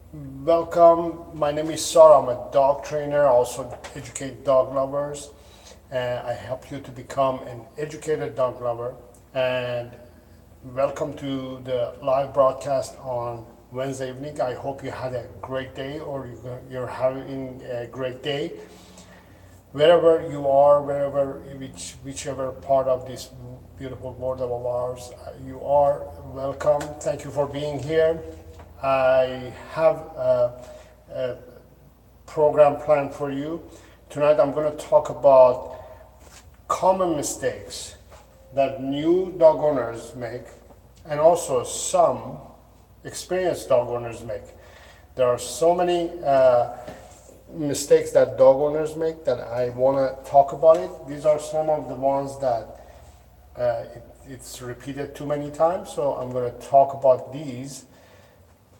Welcome. My name is Saro. I'm a dog trainer, also educate dog lovers. I help you to become an educated dog lover. And welcome to the live broadcast on Wednesday evening. I hope you had a great day or you're having a great day. Wherever you are, whichever part of this beautiful world of ours you are, welcome. Thank you for being here. I have a program planned for you. Tonight I'm going to talk about common mistakes that new dog owners make and also some experienced dog owners make. There are so many mistakes that dog owners make that I want to talk about it. These are some of the ones that it's repeated too many times, so I'm going to talk about these.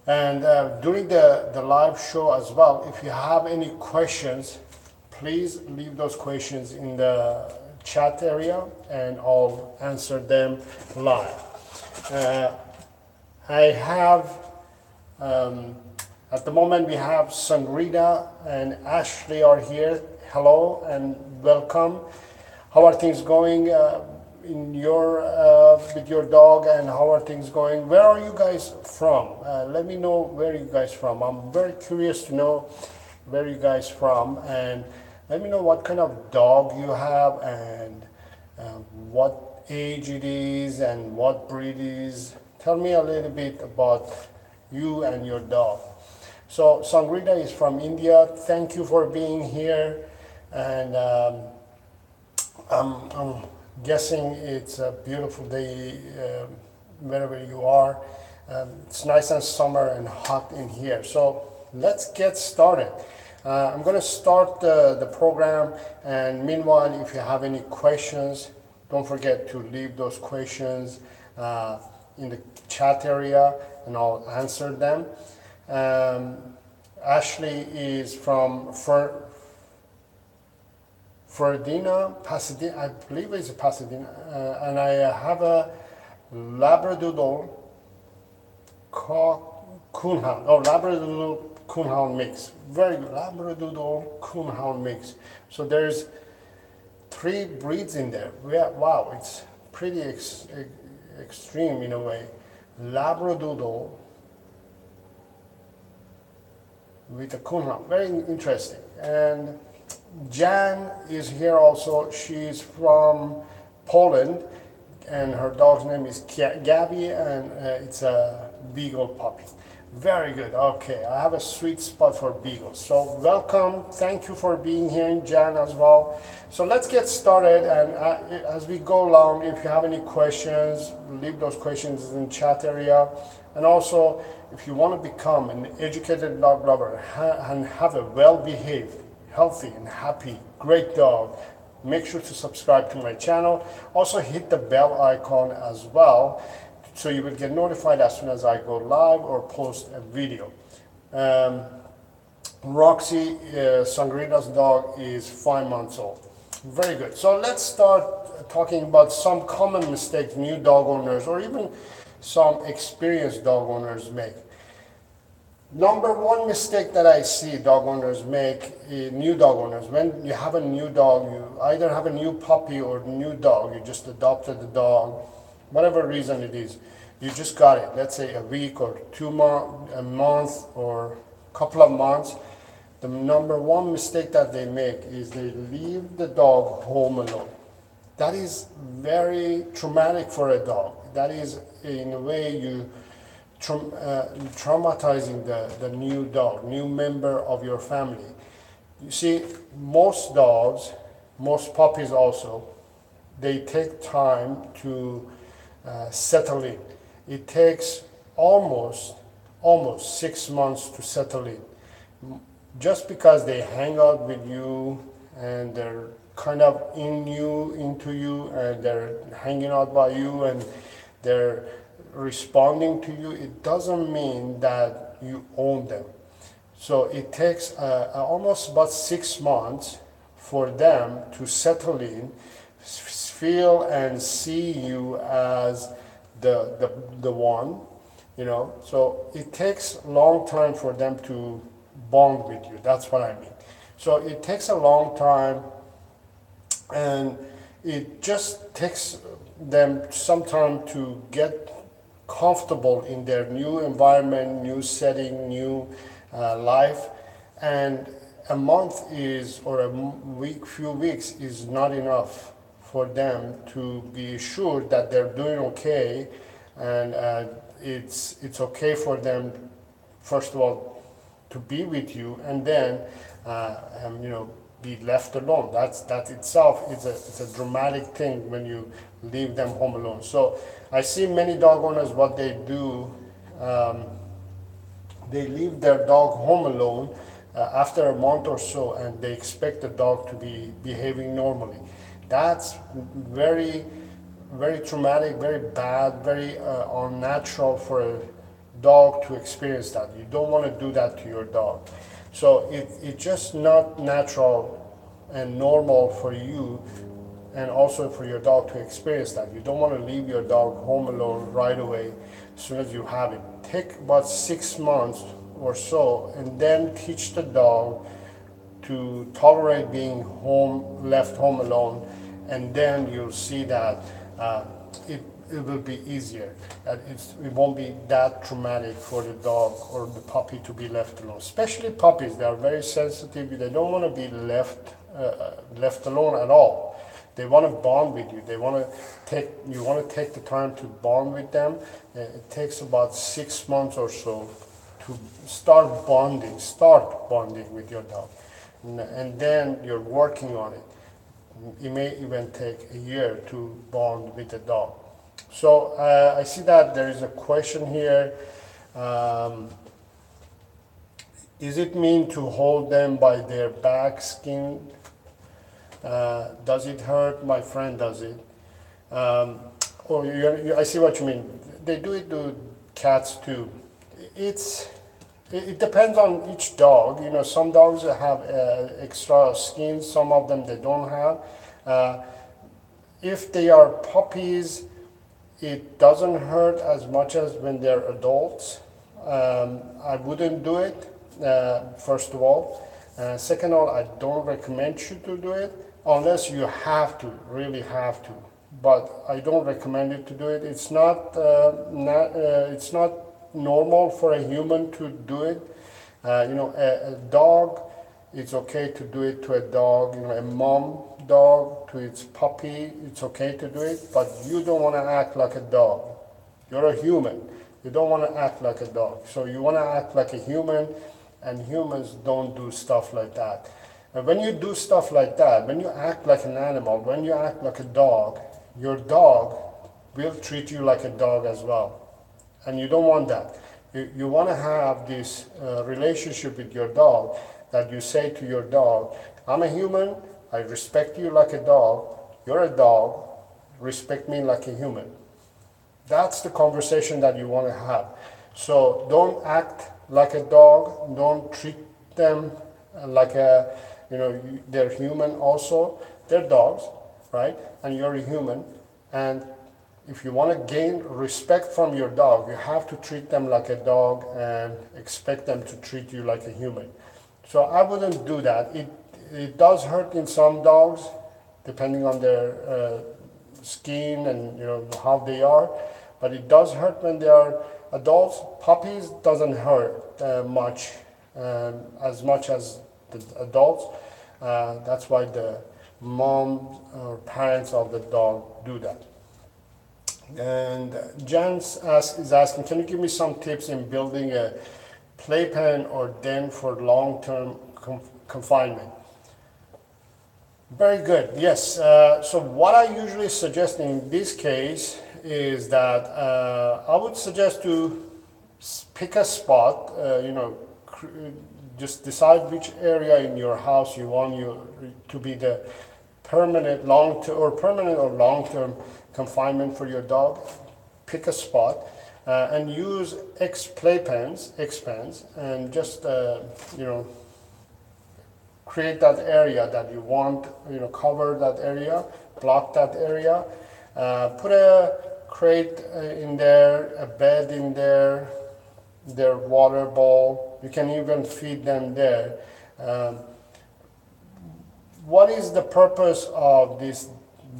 And during the live show as well, if you have any questions, please leave those questions in the chat area and I'll answer them live. I have, at the moment we have Sangrita and Ashley are here. Hello and welcome. How are things going in your with your dog, and how are things going? Where are you guys from? Let me know where you guys from. I'm very curious to know where you guys from, and let me know what kind of dog you have and what age it is and what breed it is. Tell me a little bit about you and your dog. So Sangrita is from India. Thank you for being here, and I'm guessing it's a beautiful day wherever you are. It's nice and summer and hot in here. So let's get started. I'm going to start the program, and meanwhile, if you have any questions, don't forget to leave those questions in the chat area and I'll answer them. Ashley is from Pasadena, I believe it's Pasadena, and I have a Labradoodle Labradoodle Coonhound mix. Very good, Labradoodle Coonhound mix. So there's 3 breeds in there. Yeah, wow, it's pretty extreme in a way. Labradoodle with a Coonhound, very interesting. And Jan is here also. She's from Poland and her dog's name is Gabby, and it's a beagle puppy. Very good. Okay, I have a sweet spot for beagles. So welcome. Thank you for being here, Jan, as well. So let's get started, and as we go along, if you have any questions, leave those questions in the chat area. And also, if you want to become an educated dog lover and have a well-behaved, healthy and happy, great dog, make sure to subscribe to my channel. Also hit the bell icon as well, so you will get notified as soon as I go live or post a video. Roxy, Sangrita's dog, is 5 months old. Very good. So let's start talking about some common mistakes new dog owners or even some experienced dog owners make. Number one mistake that I see dog owners make, new dog owners, when you have a new dog, you either have a new puppy or new dog, you just adopted the dog, whatever reason it is, you just got it, let's say a week or a month or a couple of months. The number one mistake that they make is they leave the dog home alone. That is very traumatic for a dog. That is, in a way, you traumatizing the new dog, new member of your family. You see, most dogs, most puppies also, they take time to settle in. It takes almost 6 months to settle in. Just because they hang out with you and they're kind of into you and they're hanging out by you and they're responding to you, it doesn't mean that you own them. So it takes almost about 6 months for them to settle in, feel and see you as the one, So it takes a long time for them to bond with you. That's what I mean. So it takes a long time, and it just takes them some time to get comfortable in their new environment, new setting, new life. And a month is, or a week, few weeks is not enough for them to be sure that they're doing okay, and it's okay for them, first of all, to be with you, and then be left alone. That itself is a dramatic thing when you leave them home alone. So I see many dog owners, what they do, they leave their dog home alone after a month or so, and they expect the dog to be behaving normally. That's very, very traumatic, very bad, very unnatural for a dog to experience that. You don't want to do that to your dog. So it's just not natural and normal for you, and also for your dog to experience that. You don't want to leave your dog home alone right away as soon as you have it. Take about 6 months or so, and then teach the dog to tolerate being left home alone, and then you'll see that it will be easier. That it won't be that traumatic for the dog or the puppy to be left alone. Especially puppies, they are very sensitive. They don't want to be left alone at all. They want to bond with you. You want to take the time to bond with them. It takes about 6 months or so to start bonding with your dog. And then you're working on it. It may even take a year to bond with the dog. So I see that there is a question here. Is it mean to hold them by their back skin? Does it hurt? My friend does it. I see what you mean. They do it to cats too. It depends on each dog. Some dogs have extra skin, some of them they don't have. If they are puppies, it doesn't hurt as much as when they're adults. I wouldn't do it, first of all. Second of all, I don't recommend you to do it unless you have to, really have to. But I don't recommend you to do it. It's not normal for a human to do it. A dog, it's okay to do it to a dog. A mom dog to its puppy, it's okay to do it. But you don't want to act like a dog. You're a human. You don't want to act like a dog. So you want to act like a human, and humans don't do stuff like that. And when you do stuff like that, when you act like an animal, when you act like a dog, your dog will treat you like a dog as well. And you don't want that. You want to have this relationship with your dog, that you say to your dog, I'm a human, I respect you like a dog, you're a dog, respect me like a human. That's the conversation that you want to have. So don't act like a dog, don't treat them like they're human also. They're dogs, right? And you're a human. And if you want to gain respect from your dog, you have to treat them like a dog and expect them to treat you like a human. So I wouldn't do that. It does hurt in some dogs, depending on their skin and how they are. But it does hurt when they are adults. Puppies doesn't hurt much, as much as the adults. That's why the mom or parents of the dog do that. And Jan is asking, can you give me some tips in building a playpen or den for long-term confinement? Very good, yes. So what I usually suggest in this case is that I would suggest to pick a spot, just decide which area in your house you want to be the permanent or long-term confinement for your dog. Pick a spot and use playpens, and just create that area that you want, cover that area, block that area. Put a crate in there, a bed in there, their water bowl. You can even feed them there. Um, what is the purpose of this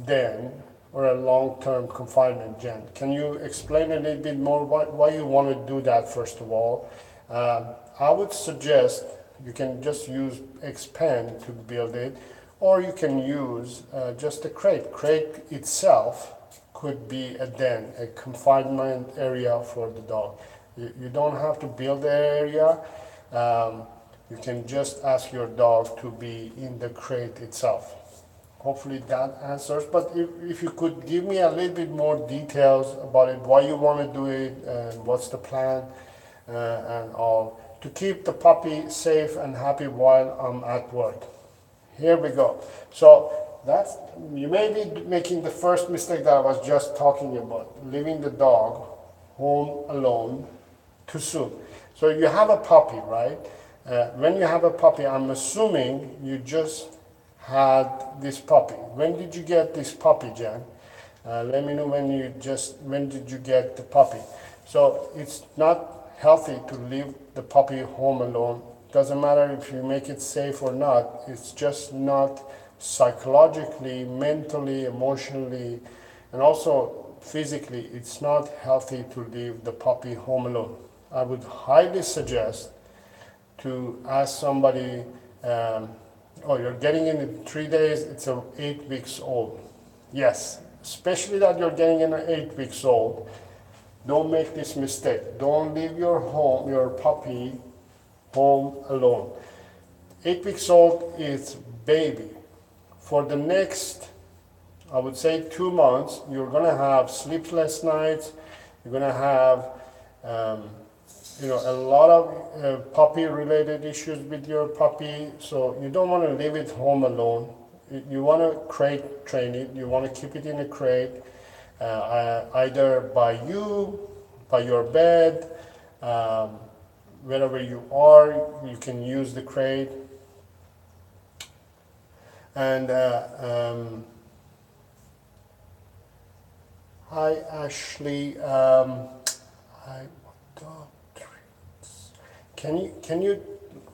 den or a long-term confinement, Jen? Can you explain a little bit more why you want to do that, first of all? I would suggest you can just use Expand to build it, or you can use just a crate. Crate itself could be a den, a confinement area for the dog. You don't have to build the area. You can just ask your dog to be in the crate itself. Hopefully that answers. But if you could give me a little bit more details about it, why you want to do it, and what's the plan, and all, to keep the puppy safe and happy while I'm at work. Here we go. So that's, you may be making the first mistake that I was just talking about, leaving the dog home alone too soon. So you have a puppy, right? When you have a puppy, I'm assuming you just had this puppy. When did you get this puppy, Jan? Let me know when did you get the puppy? So it's not healthy to leave the puppy home alone. Doesn't matter if you make it safe or not. It's just not psychologically, mentally, emotionally, and also physically, it's not healthy to leave the puppy home alone. I would highly suggest to ask somebody, oh, you're getting in 3 days, it's 8 weeks old. Yes, especially that you're getting in 8 weeks old. Don't make this mistake. Don't leave your puppy home alone. 8 weeks old is baby. For the next, I would say 2 months, you're gonna have sleepless nights. You're gonna have, a lot of puppy-related issues with your puppy. So you don't want to leave it home alone. You want to crate train it. You want to keep it in a crate, either by your bed, wherever you are. You can use the crate. And hi, Ashley. Can you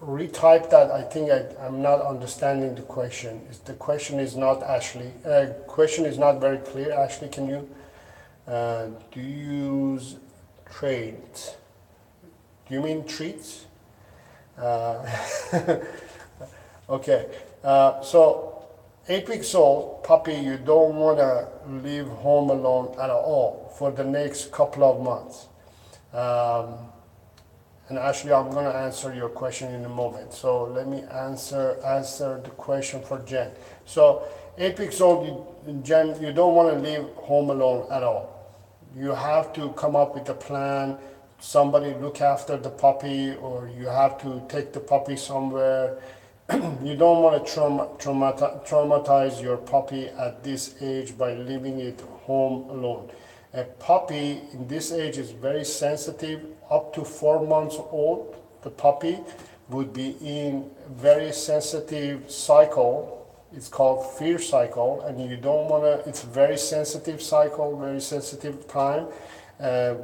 retype that? I think I'm not understanding the question. The question is not Ashley. Question is not very clear. Ashley, can you do you use traits? Do you mean treats? Okay. So 8 weeks old puppy, you don't want to leave home alone at all for the next couple of months. And actually, I'm going to answer your question in a moment. So let me answer the question for Jen. So 8 weeks old, Jen, you don't want to leave home alone at all. You have to come up with a plan. Somebody look after the puppy, or you have to take the puppy somewhere. You don't want to traumatize your puppy at this age by leaving it home alone. A puppy in this age is very sensitive. Up to 4 months old, the puppy would be in very sensitive cycle. It's called fear cycle, and you don't want to, it's very sensitive cycle, very sensitive time.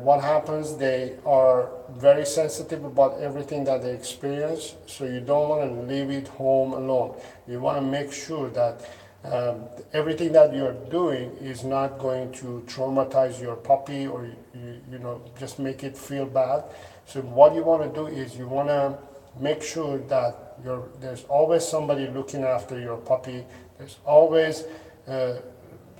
What happens, they are very sensitive about everything that they experience, so you don't want to leave it home alone. You want to make sure that everything that you're doing is not going to traumatize your puppy, or just make it feel bad. So what you want to do is you want to make sure that there's always somebody looking after your puppy. There's always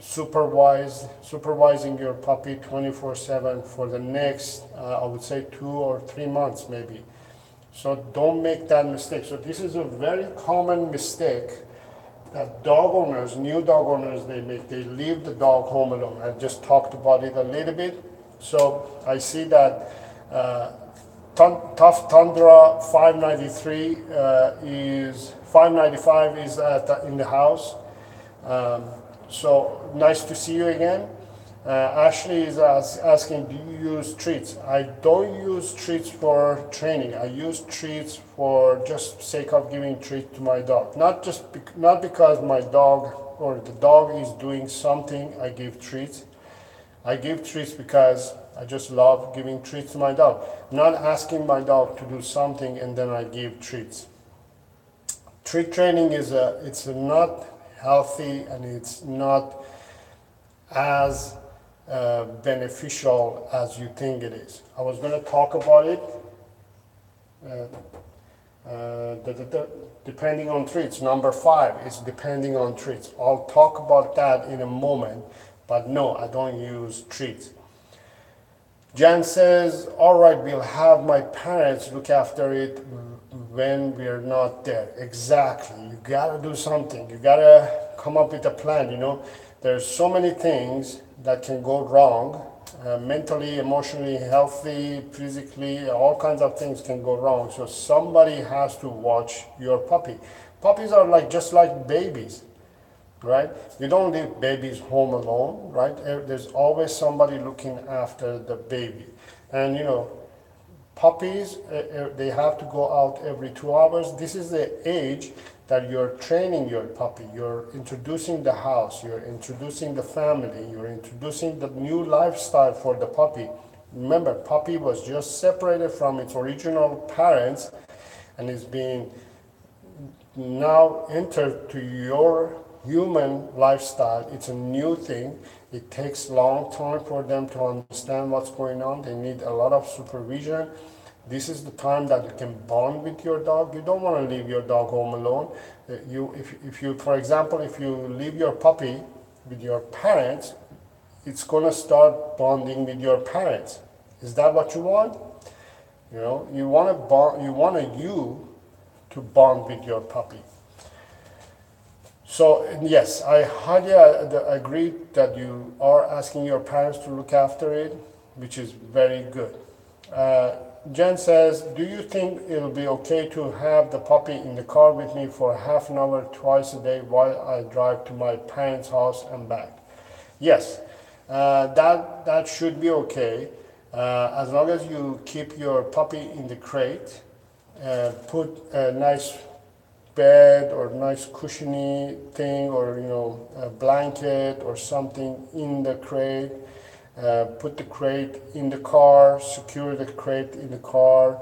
supervising your puppy 24/7 for the next, I would say 2 or 3 months maybe. So don't make that mistake. So this is a very common mistake that dog owners, new dog owners, they make. They leave the dog home alone. I just talked about it a little bit. So I see that Tough Tundra 593 595 is in the house. So nice to see you again. Ashley is asking, do you use treats? I don't use treats for training. I use treats for just sake of giving treats to my dog. Not because my dog or the dog is doing something, I give treats. I give treats because I just love giving treats to my dog. I'm not asking my dog to do something and then I give treats. Treat training it's not healthy, and it's not as beneficial as you think it is. I was going to talk about it. Depending on treats. Number 5 is depending on treats. I'll talk about that in a moment, but no, I don't use treats. Jan says, all right, we'll have my parents look after it when we're not there. Exactly. You gotta do something. You gotta come up with a plan. You know, there's so many things that can go wrong. Mentally, emotionally, healthy, physically, all kinds of things can go wrong. So somebody has to watch your puppy. Puppies are just like babies, right? You don't leave babies home alone, right? There's always somebody looking after the baby. And you know, puppies, they have to go out every 2 hours. This is the age that you're training your puppy. You're introducing the house, you're introducing the family, you're introducing the new lifestyle for the puppy. Remember, puppy was just separated from its original parents and is being now entered to your human lifestyle. It's a new thing. It takes a long time for them to understand what's going on. They need a lot of supervision. This is the time that you can bond with your dog. You don't want to leave your dog home alone. If you, for example, if you leave your puppy with your parents, it's going to start bonding with your parents. Is that what you want? You know, you want to bond. You want you to bond with your puppy. So yes, I highly agree that you are asking your parents to look after it, which is very good. Jen says, do you think it'll be okay to have the puppy in the car with me for half an hour twice a day while I drive to my parents' house and back? Yes, that should be okay, as long as you keep your puppy in the crate, put a nice bed or nice cushiony thing, or you know, a blanket or something in the crate. Put the crate in the car, secure the crate in the car,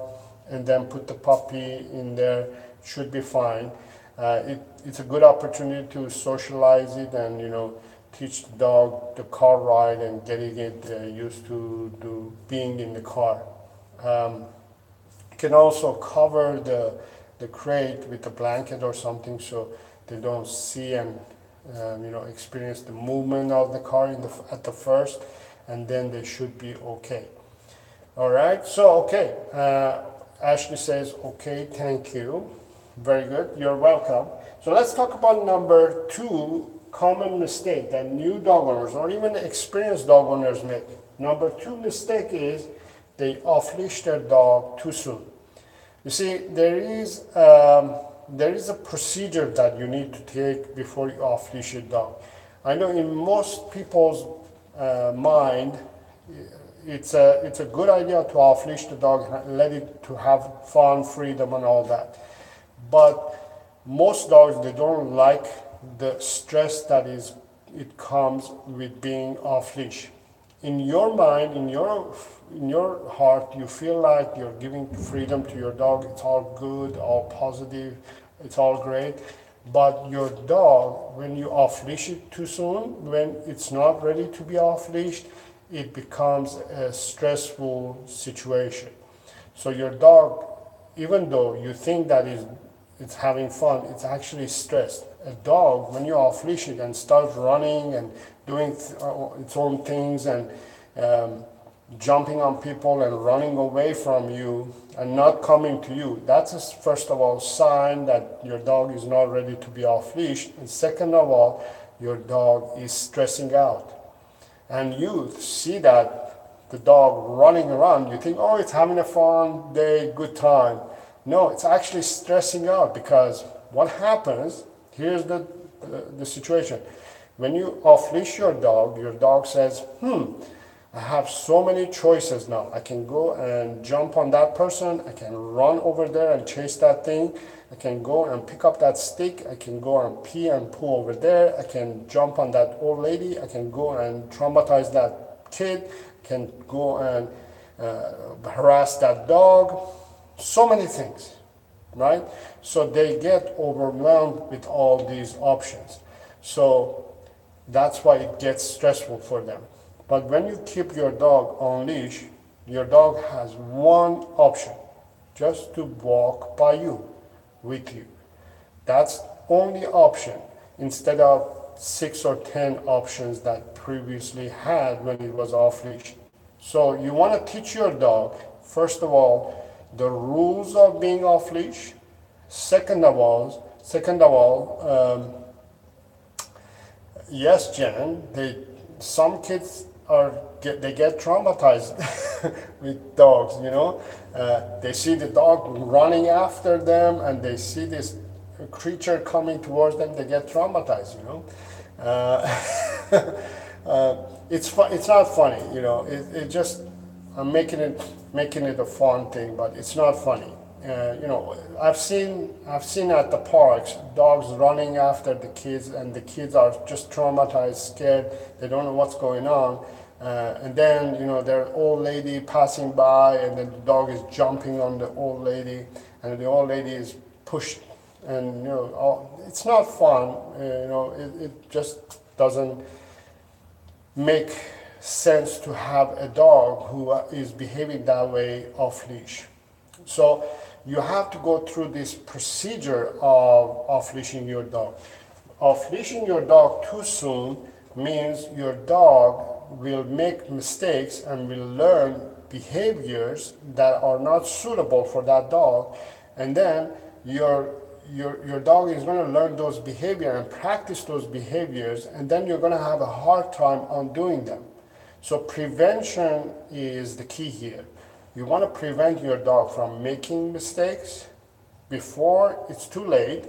and then put the puppy in there. Should be fine. It's a good opportunity to socialize it and, you know, teach the dog the car ride and getting it used to being in the car. You can also cover the crate with a blanket or something so they don't see and you know, experience the movement of the car at the first, and then they should be okay. All right, so okay, Ashley says, okay, thank you. Very good, you're welcome. So let's talk about number 2 common mistake that new dog owners or even experienced dog owners make. Number 2 mistake is they off-leash their dog too soon. You see, there is a procedure that you need to take before you off-leash your dog. I know in most people's mind, it's a good idea to off-leash the dog, let it to have fun, freedom, and all that. But most dogs, they don't like the stress that it comes with being off-leash. In your mind, in your heart, you feel like you're giving freedom to your dog. It's all good, all positive, it's all great. But your dog, when you off-leash it too soon, when it's not ready to be off-leashed, it becomes a stressful situation. So your dog, even though you think that it's having fun, it's actually stressed. A dog, when you off-leash it and start running and doing its own things and jumping on people and running away from you and not coming to you, that's a, first of all, sign that your dog is not ready to be off-leashed. And second of all, your dog is stressing out. And you see that the dog running around, you think, oh, it's having a fun day, good time. No, it's actually stressing out, because what happens, here's the situation. When you off-leash your dog says, I have so many choices now. I can go and jump on that person. I can run over there and chase that thing. I can go and pick up that stick. I can go and pee and poo over there. I can jump on that old lady. I can go and traumatize that kid can go and harass that dog, so many things, right? So they get overwhelmed with all these options. So that's why it gets stressful for them. But when you keep your dog on leash, your dog has one option, just to walk by you, with you. That's only option instead of 6 or 10 options that previously had when it was off leash. So you want to teach your dog, first of all, the rules of being off leash. Second of all, yes, Jen, some kids they get traumatized with dogs. They see the dog running after them, and they see this creature coming towards them. They get traumatized. It's not funny. It just I'm making it a fun thing, but it's not funny. I've seen at the parks dogs running after the kids, and the kids are just traumatized, scared. They don't know what's going on, and then there's an old lady passing by, and then the dog is jumping on the old lady, and the old lady is pushed, and it's not fun. It just doesn't make sense to have a dog who is behaving that way off leash. So you have to go through this procedure of off-leashing your dog. Off-leashing your dog too soon means your dog will make mistakes and will learn behaviors that are not suitable for that dog, and then your dog is going to learn those behaviors and practice those behaviors, and then you're going to have a hard time undoing them. So prevention is the key here. You want to prevent your dog from making mistakes before it's too late,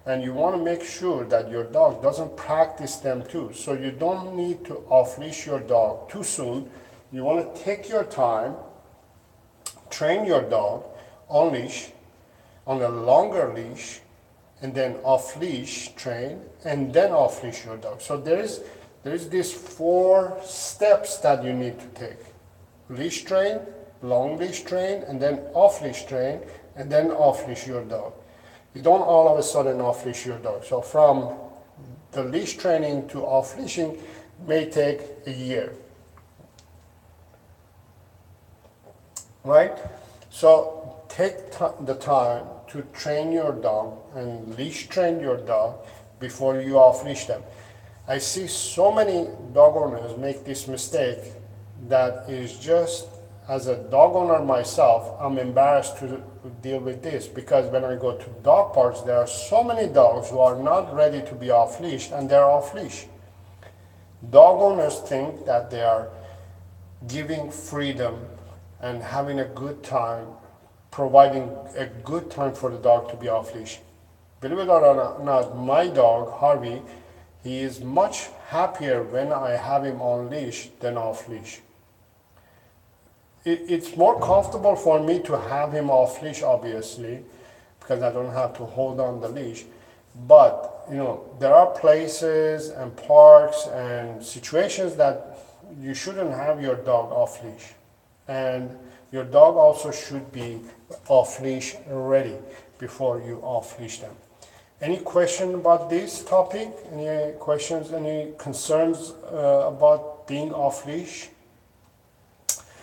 and you want to make sure that your dog doesn't practice them too. So you don't need to off-leash your dog too soon. You want to take your time, train your dog on leash, on a longer leash, and then off-leash train, and then off-leash your dog. So there is these 4 steps that you need to take. Leash train, long leash train, and then off leash train, and then off leash your dog. You don't all of a sudden off leash your dog. So from the leash training to off leashing may take a year. Right? So take the time to train your dog and leash train your dog before you off leash them. I see so many dog owners make this mistake that is just, as a dog owner myself, I'm embarrassed to deal with this, because when I go to dog parks, there are so many dogs who are not ready to be off leash, and they're off leash. Dog owners think that they are giving freedom and having a good time, providing a good time for the dog to be off leash. Believe it or not, my dog, Harvey, he is much happier when I have him on leash than off leash. It's more comfortable for me to have him off leash, obviously, because I don't have to hold on the leash. But there are places and parks and situations that you shouldn't have your dog off leash, and your dog also should be off leash ready before you off leash them. Any question about this topic? Any questions? Any concerns about being off leash?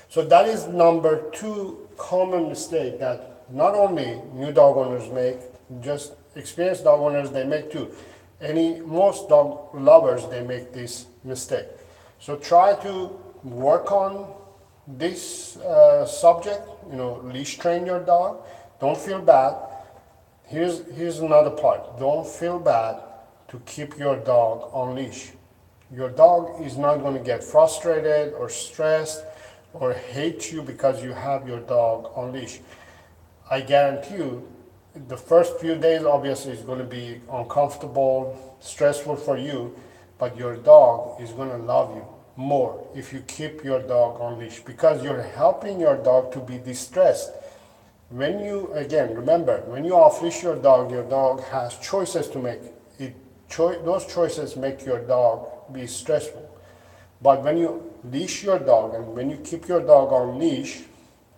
So that is number 2 common mistake that not only new dog owners make, just experienced dog owners, they make too. Most dog lovers, they make this mistake. So try to work on this subject, leash train your dog. Don't feel bad. Here's another part. Don't feel bad to keep your dog on leash. Your dog is not going to get frustrated or stressed or hate you because you have your dog on leash. I guarantee you, the first few days obviously is going to be uncomfortable, stressful for you, but your dog is going to love you more if you keep your dog on leash, because you're helping your dog to be distressed. Remember, when you off leash your dog has choices to make. Those choices make your dog be stressful. But when you leash your dog and when you keep your dog on leash,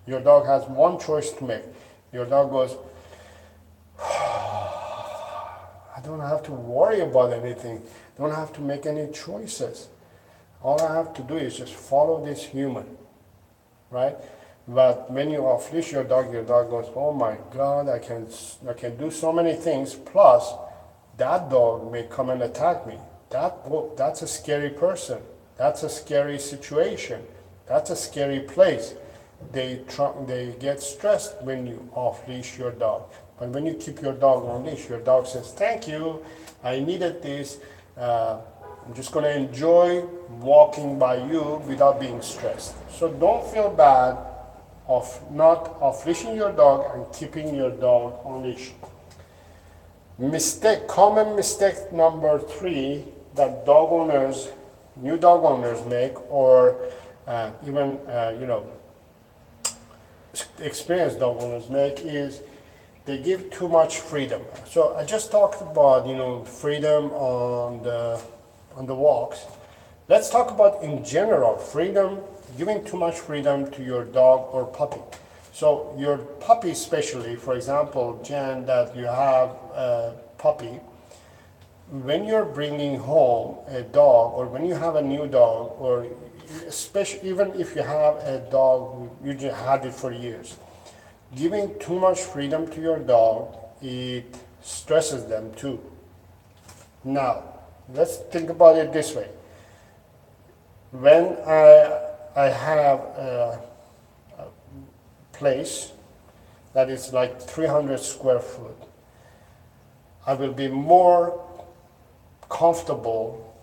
your dog has one choice to make. Your dog goes, I don't have to worry about anything. I don't have to make any choices. All I have to do is just follow this human, right? But when you off leash your dog goes, oh my God, I can do so many things. Plus, that dog may come and attack me. That's a scary person. That's a scary situation. That's a scary place. They get stressed when you off leash your dog. But when you keep your dog on leash, your dog says, thank you, I needed this. I'm just going to enjoy walking by you without being stressed. So don't feel bad of not off leashing your dog and keeping your dog on leash. Common mistake number 3 that new dog owners make, or even experienced dog owners make, is they give too much freedom. So I just talked about freedom on the walks. Let's talk about in general freedom, giving too much freedom to your dog or puppy. So your puppy, especially, for example, Jan, that you have a puppy, when you're bringing home a dog, or when you have a new dog, or especially even if you have a dog you just had it for years, giving too much freedom to your dog, it stresses them too. Now, let's think about it this way. When I have a place that is like 300 square foot, I will be more comfortable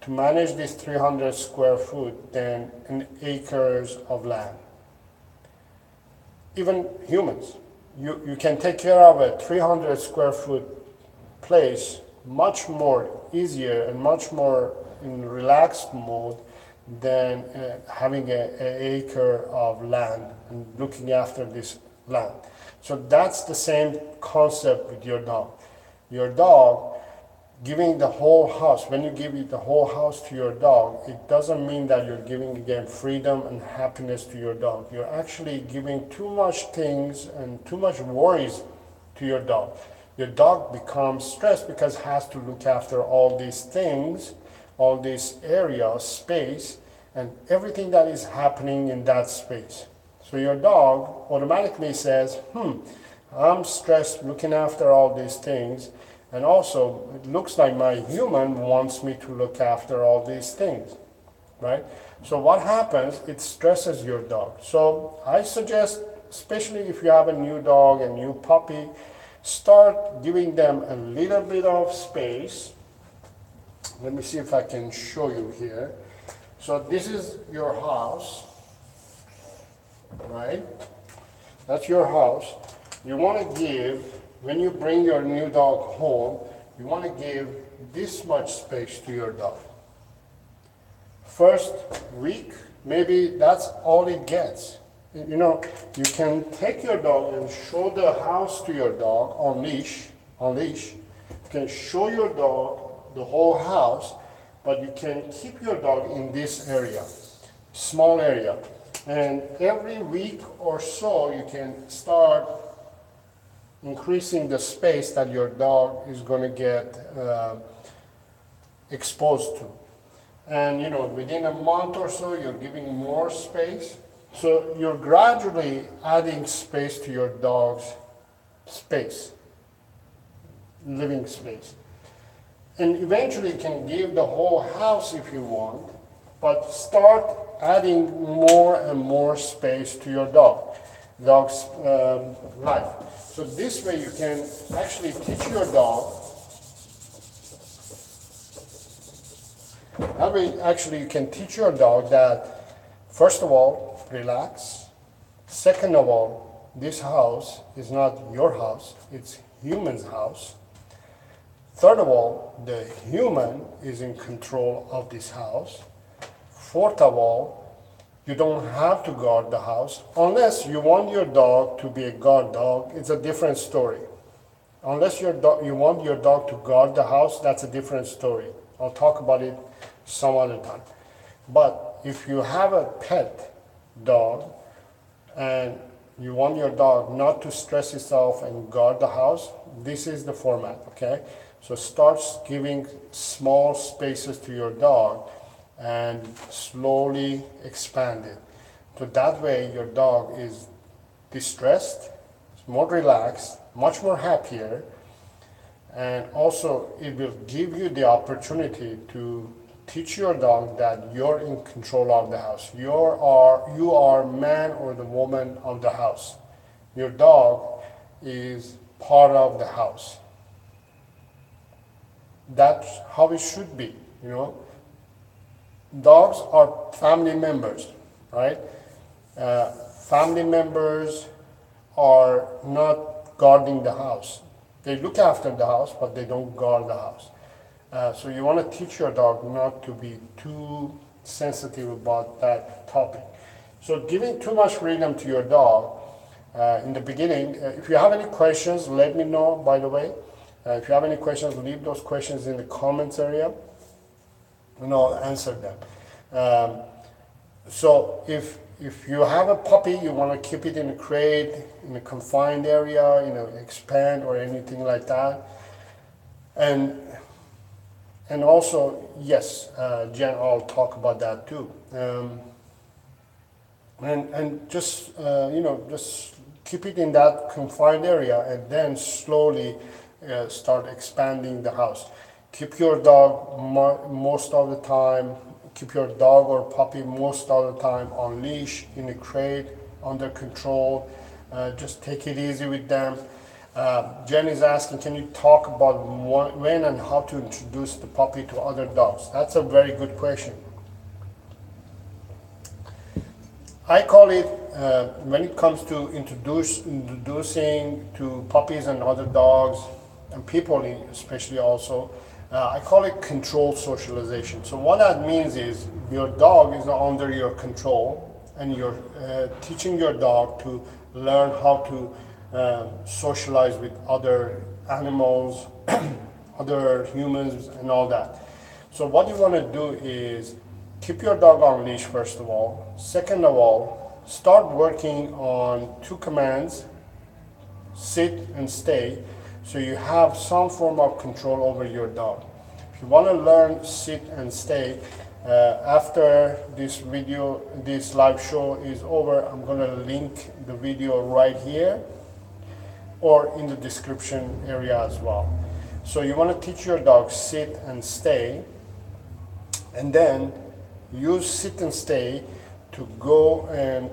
to manage this 300 square foot than an acres of land. Even humans, you can take care of a 300 square foot place much more easier and much more in relaxed mode than having an acre of land and looking after this land. So that's the same concept with your dog. Your dog, giving the whole house, when you give the whole house to your dog, it doesn't mean that you're giving, again, freedom and happiness to your dog. You're actually giving too much things and too much worries to your dog. Your dog becomes stressed because it has to look after all these things, all this area, space, and everything that is happening in that space. So your dog automatically says, I'm stressed looking after all these things, and also it looks like my human wants me to look after all these things, right? So what happens, it stresses your dog. So I suggest, especially if you have a new dog, a new puppy, start giving them a little bit of space. Let me see if I can show you here. So this is your house, right? That's your house. You want to give, when you bring your new dog home, you want to give this much space to your dog. First week, maybe that's all it gets. You can take your dog and show the house to your dog on leash. You can show your dog the whole house, but you can keep your dog in this area, small area. And every week or so, you can start increasing the space that your dog is going to get exposed to. And within a month or so, you're giving more space. So you're gradually adding space to your dog's space, living space. And eventually you can give the whole house if you want, but start adding more and more space to your dog's life. So this way you can actually teach your dog. That way actually you can teach your dog that, first of all, relax. Second of all, this house is not your house, it's human's house. Third of all, the human is in control of this house. Fourth of all, you don't have to guard the house unless you want your dog to be a guard dog. It's a different story. Unless you want your dog to guard the house, that's a different story. I'll talk about it some other time. But if you have a pet dog and you want your dog not to stress itself and guard the house, this is the format, okay? So start giving small spaces to your dog and slowly expand it. So that way your dog is distressed, more relaxed, much more happier, and also it will give you the opportunity to teach your dog that you're in control of the house. You are man or the woman of the house. Your dog is part of the house. That's how it should be, you know. Dogs are family members, right? Family members are not guarding the house. They look after the house, but they don't guard the house. So you want to teach your dog not to be too sensitive about that topic. So giving too much freedom to your dog in the beginning, if you have any questions, let me know, by the way. If you have any questions, leave those questions in the comments area and I'll answer them. So if you have a puppy, you want to keep it in a crate, in a confined area, you know, expand or anything like that. And also, yes, Jen, I'll talk about that too. And just, you know, just keep it in that confined area and then slowly start expanding the house. Keep your dog most of the time, keep your dog or puppy most of the time on leash, in a crate, under control. Just take it easy with them. Jen is asking, can you talk about when and how to introduce the puppy to other dogs? That's a very good question. I call it, when it comes to introducing to puppies and other dogs, and people especially also, I call it controlled socialization. So what that means is your dog is under your control and you're teaching your dog to learn how to socialize with other animals, other humans and all that. So what you want to do is keep your dog on leash first of all. Second of all, start working on 2 commands, sit and stay, so you have some form of control over your dog. If you want to learn sit and stay, after this video, this live show is over, I'm going to link the video right here or in the description area as well. So you want to teach your dog sit and stay, and then use sit and stay to go and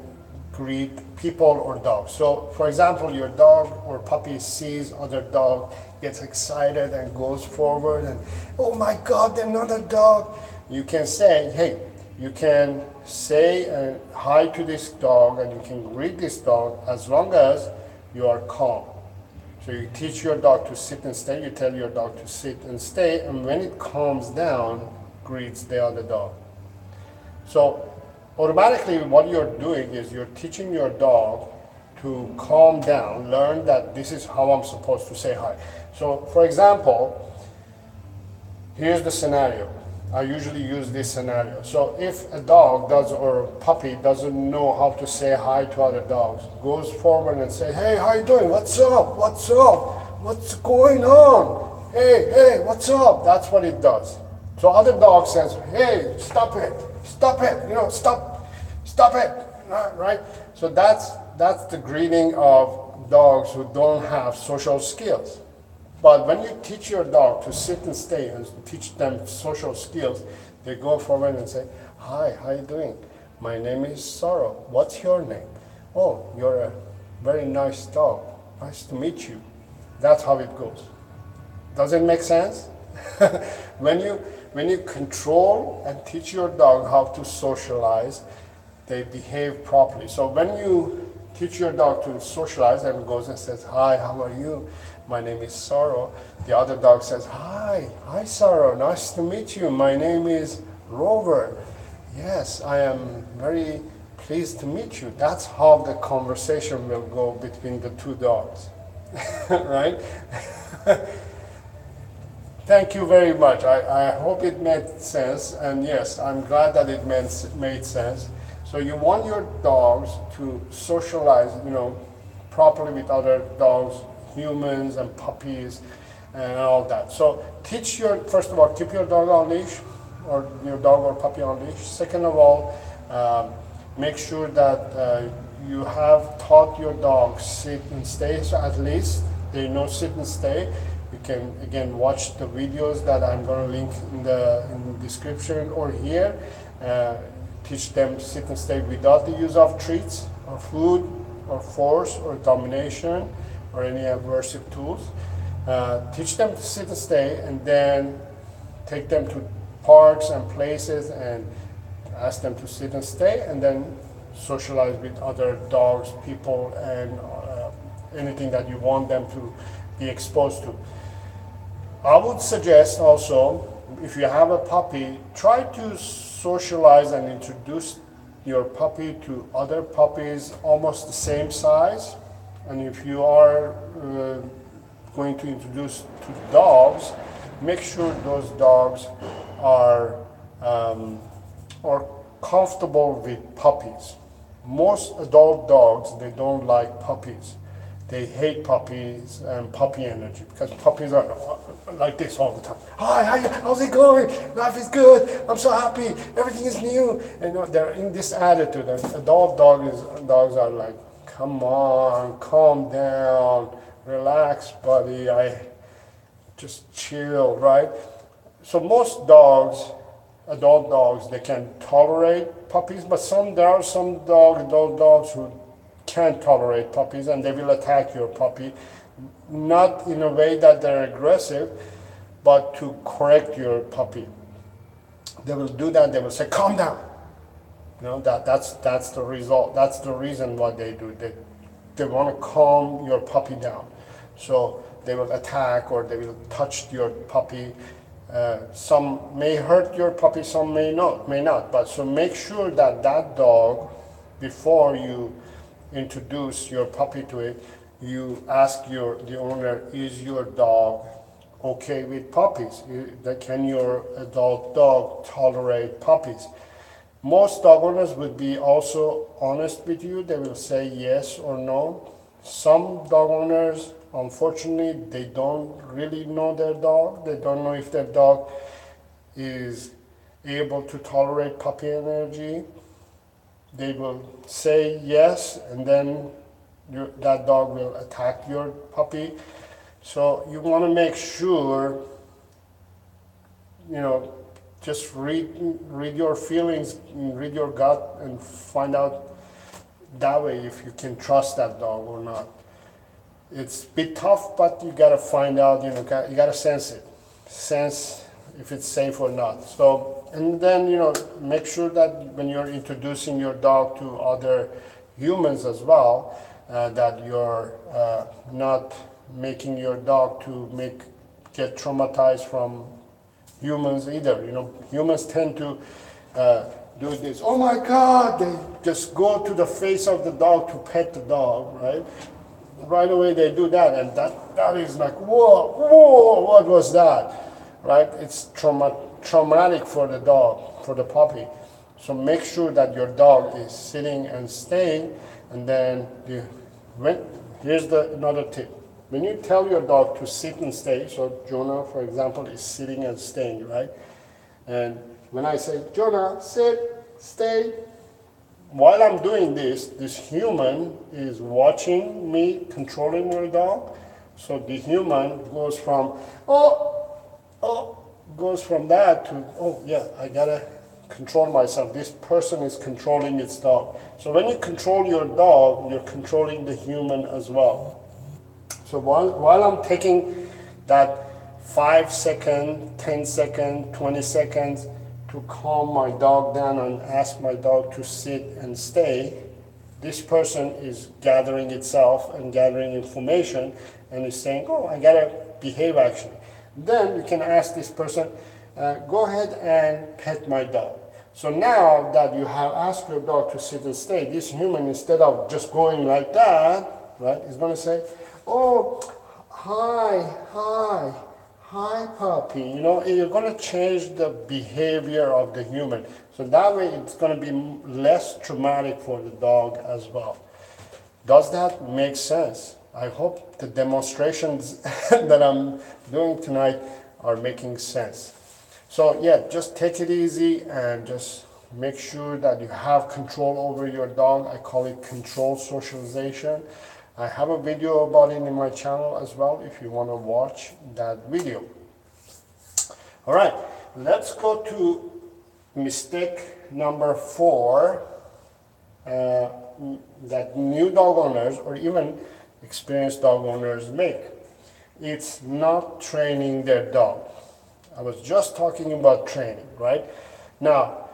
greet people or dogs. So for example, your dog or puppy sees other dog, gets excited and goes forward and, oh my God, another dog. You can say, hey, you can say hi to this dog and you can greet this dog as long as you are calm. So you teach your dog to sit and stay, you tell your dog to sit and stay, and when it calms down, greets the other dog. So automatically what you're doing is you're teaching your dog to calm down, learn that this is how I'm supposed to say hi. So for example, here's the scenario. I usually use this scenario. So if a dog or a puppy doesn't know how to say hi to other dogs, goes forward and say, hey, how you doing? What's up? What's up? What's going on? Hey, what's up? That's what it does. So other dog says, hey, stop it, you know, stop it, right? So that's the greeting of dogs who don't have social skills. But when you teach your dog to sit and stay and teach them social skills, they go forward and say, hi, how you doing? My name is Saro. What's your name? Oh, you're a very nice dog. Nice to meet you. That's how it goes. Does it make sense? When you control and teach your dog how to socialize, they behave properly. So when you teach your dog to socialize and goes and says, hi, how are you? My name is Saro. The other dog says, hi Saro, nice to meet you. My name is Rover. Yes, I am very pleased to meet you. That's how the conversation will go between the 2 dogs, right? Thank you very much. I hope it made sense, and yes, I'm glad that it made sense. So you want your dogs to socialize, properly with other dogs, humans and puppies and all that. So first of all, keep your dog on leash, or your dog or puppy on leash. Second of all, make sure that you have taught your dog sit and stay, so at least they know sit and stay. You can again watch the videos that I'm going to link in the description or here. Teach them sit and stay without the use of treats or food or force or domination or any aversive tools. Teach them to sit and stay, and then take them to parks and places and ask them to sit and stay, and then socialize with other dogs, people, and anything that you want them to be exposed to. I would suggest also, if you have a puppy, try to socialize and introduce your puppy to other puppies almost the same size. And if you are going to introduce to dogs, make sure those dogs are comfortable with puppies. Most adult dogs, they don't like puppies. They hate puppies and puppy energy, because puppies are like this all the time. Hi, how's it going? Life is good. I'm so happy. Everything is new. And they're in this attitude. And adult dogs are like, come on, calm down, relax, buddy. Just chill, right? So most dogs, adult dogs, they can tolerate puppies, but there are some adult dogs who can't tolerate puppies, and they will attack your puppy, not in a way that they're aggressive, but to correct your puppy. They will do that. They will say, calm down. That's the result. That's the reason why they do. They want to calm your puppy down. So they will attack, or they will touch your puppy. Some may hurt your puppy, some may not. But so make sure that dog, before you introduce your puppy to it, you ask the owner, is your dog okay with puppies? Can your adult dog tolerate puppies? Most dog owners would be also honest with you. They will say yes or no. Some dog owners, unfortunately, they don't really know their dog. They don't know if their dog is able to tolerate puppy energy. They will say yes, and then that dog will attack your puppy. So you want to make sure, just read your feelings, read your gut, and find out that way if you can trust that dog or not. It's a bit tough, but you gotta find out, you gotta sense if it's safe or not. So, and then, make sure that when you're introducing your dog to other humans as well, that you're not making your dog to get traumatized from humans either. Humans tend to do this. Oh my God, they just go to the face of the dog to pet the dog, right? Right away they do that, and that is like, whoa, what was that? Right? It's traumatic for the dog, for the puppy. So make sure that your dog is sitting and staying, and then here's another tip. When you tell your dog to sit and stay, so Jonah, for example, is sitting and staying, right? And when I say, Jonah, sit, stay, while I'm doing this human is watching me controlling your dog. So the human goes from, goes from that to, oh yeah, I gotta control myself. This person is controlling its dog. So when you control your dog, you're controlling the human as well. So while I'm taking that 5 second, 10 second, 20 seconds to calm my dog down and ask my dog to sit and stay, this person is gathering itself and gathering information and is saying, oh, I gotta behave actually. Then you can ask this person, go ahead and pet my dog. So now that you have asked your dog to sit and stay, this human, instead of just going like that, right, is going to say, oh, hi, hi puppy, you know, you're going to change the behavior of the human. So that way it's going to be less traumatic for the dog as well. Does that make sense? I hope the demonstrations that I'm doing tonight are making sense. So yeah, just take it easy and just make sure that you have control over your dog. I call it controlled socialization. I have a video about it in my channel as well if you want to watch that video. All right, let's go to mistake number 4 that new dog owners or even experienced dog owners make. It's not training their dog. I was just talking about training, right? Now,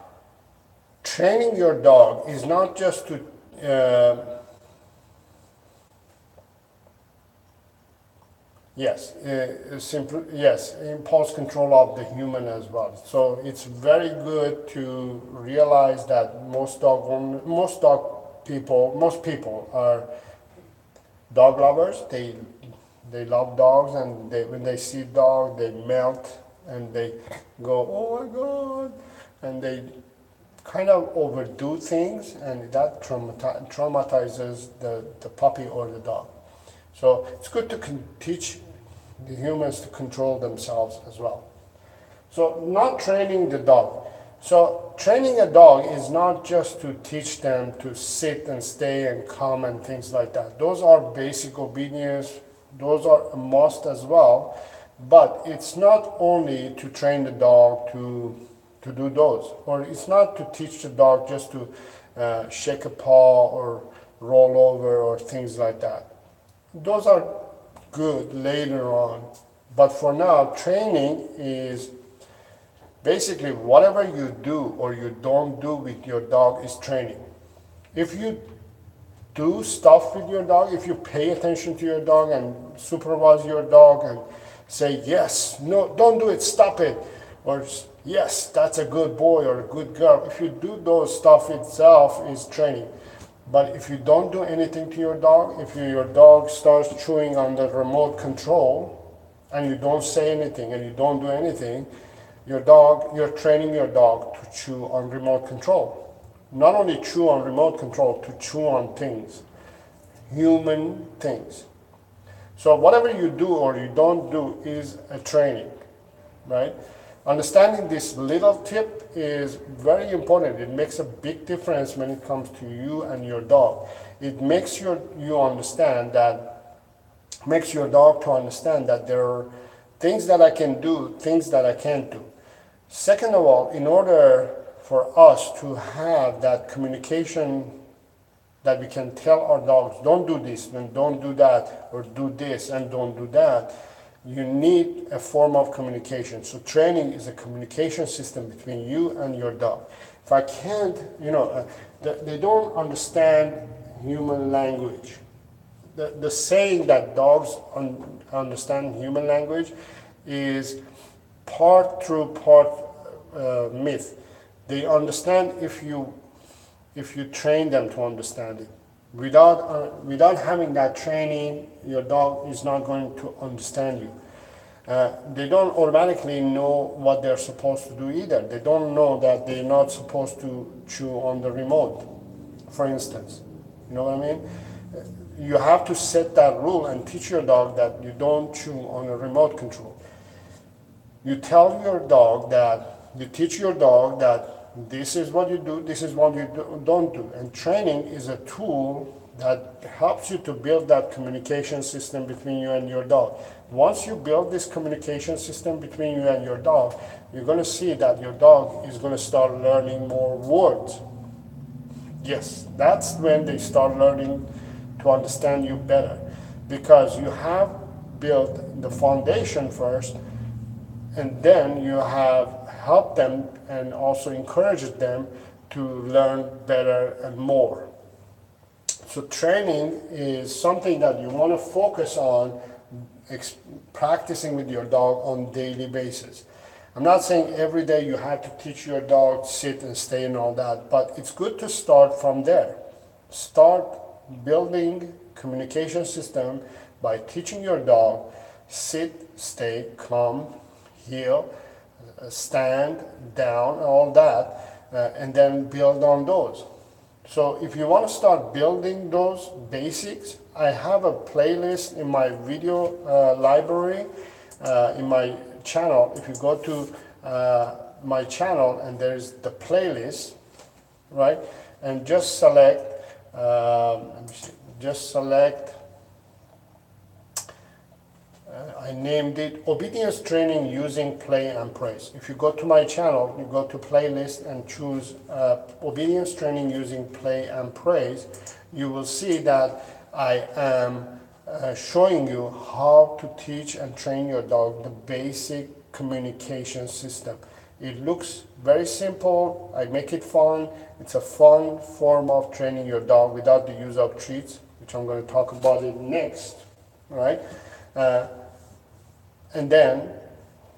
training your dog is not just to impulse control of the human as well. So it's very good to realize that most people are dog lovers. They love dogs, and when they see dog, they melt and they go, oh my God, and they kind of overdo things, and that traumatizes the puppy or the dog. So it's good to teach the humans to control themselves as well. So not training the dog. So training a dog is not just to teach them to sit and stay and come and things like that. Those are basic obedience. Those are a must as well. But it's not only to train the dog to do those. Or it's not to teach the dog just to shake a paw or roll over or things like that. Those are good later on. But for now, training is basically whatever you do or you don't do with your dog is training. If you do stuff with your dog, if you pay attention to your dog and supervise your dog and say, yes, no, don't do it, stop it, or yes, that's a good boy or a good girl. If you do those stuff itself is training. But if you don't do anything to your dog, if your dog starts chewing on the remote control and you don't say anything and you don't do anything, you're training your dog to chew on remote control. Not only chew on remote control, to chew on things, human things. So whatever you do or you don't do is a training, right? Understanding this little tip is very important. It makes a big difference when it comes to you and your dog. It makes you understand that, makes your dog to understand that there are things that I can do, things that I can't do. Second of all, in order for us to have that communication that we can tell our dogs, don't do this and don't do that, or do this and don't do that, you need a form of communication. So training is a communication system between you and your dog. If I can't, they don't understand human language. The saying that dogs understand human language is part true, part myth. They understand if you train them to understand it. Without having that training, your dog is not going to understand you. They don't automatically know what they're supposed to do either. They don't know that they're not supposed to chew on the remote, for instance. You know what I mean? You have to set that rule and teach your dog that you don't chew on a remote control. You tell your dog that, you teach your dog that this is what you do, this is what you don't do. And training is a tool that helps you to build that communication system between you and your dog. Once you build this communication system between you and your dog, you're going to see that your dog is going to start learning more words. Yes, that's when they start learning to understand you better, because you have built the foundation first, and then you have helped them and also encouraged them to learn better and more. So training is something that you want to focus on practicing with your dog on a daily basis. I'm not saying every day you have to teach your dog to sit and stay and all that, but it's good to start from there. Start building communication system by teaching your dog sit, stay, come, heel, stand, down, all that, and then build on those. So if you want to start building those basics, I have a playlist in my video library in my channel. If you go to my channel and there's the playlist, right, and just select, let me see, just select, I named it Obedience Training Using Play and Praise. If you go to my channel, you go to playlist and choose Obedience Training Using Play and Praise, you will see that I am showing you how to teach and train your dog the basic communication system. It looks very simple. I make it fun. It's a fun form of training your dog without the use of treats, which I'm going to talk about it next, right? And then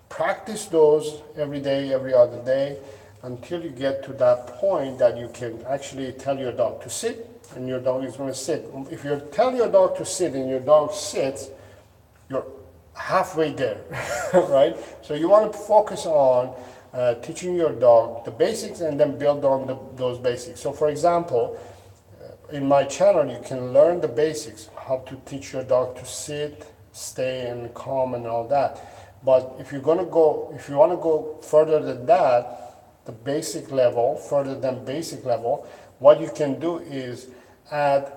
practice those every day, every other day, until you get to that point that you can actually tell your dog to sit, and your dog is going to sit. If you tell your dog to sit and your dog sits, you're halfway there, right? So you want to focus on teaching your dog the basics and then build on those basics. So for example, in my channel, you can learn the basics, how to teach your dog to sit, stay, and calm, and all that. But if you want to go further than that, the basic level, further than basic level, what you can do is add,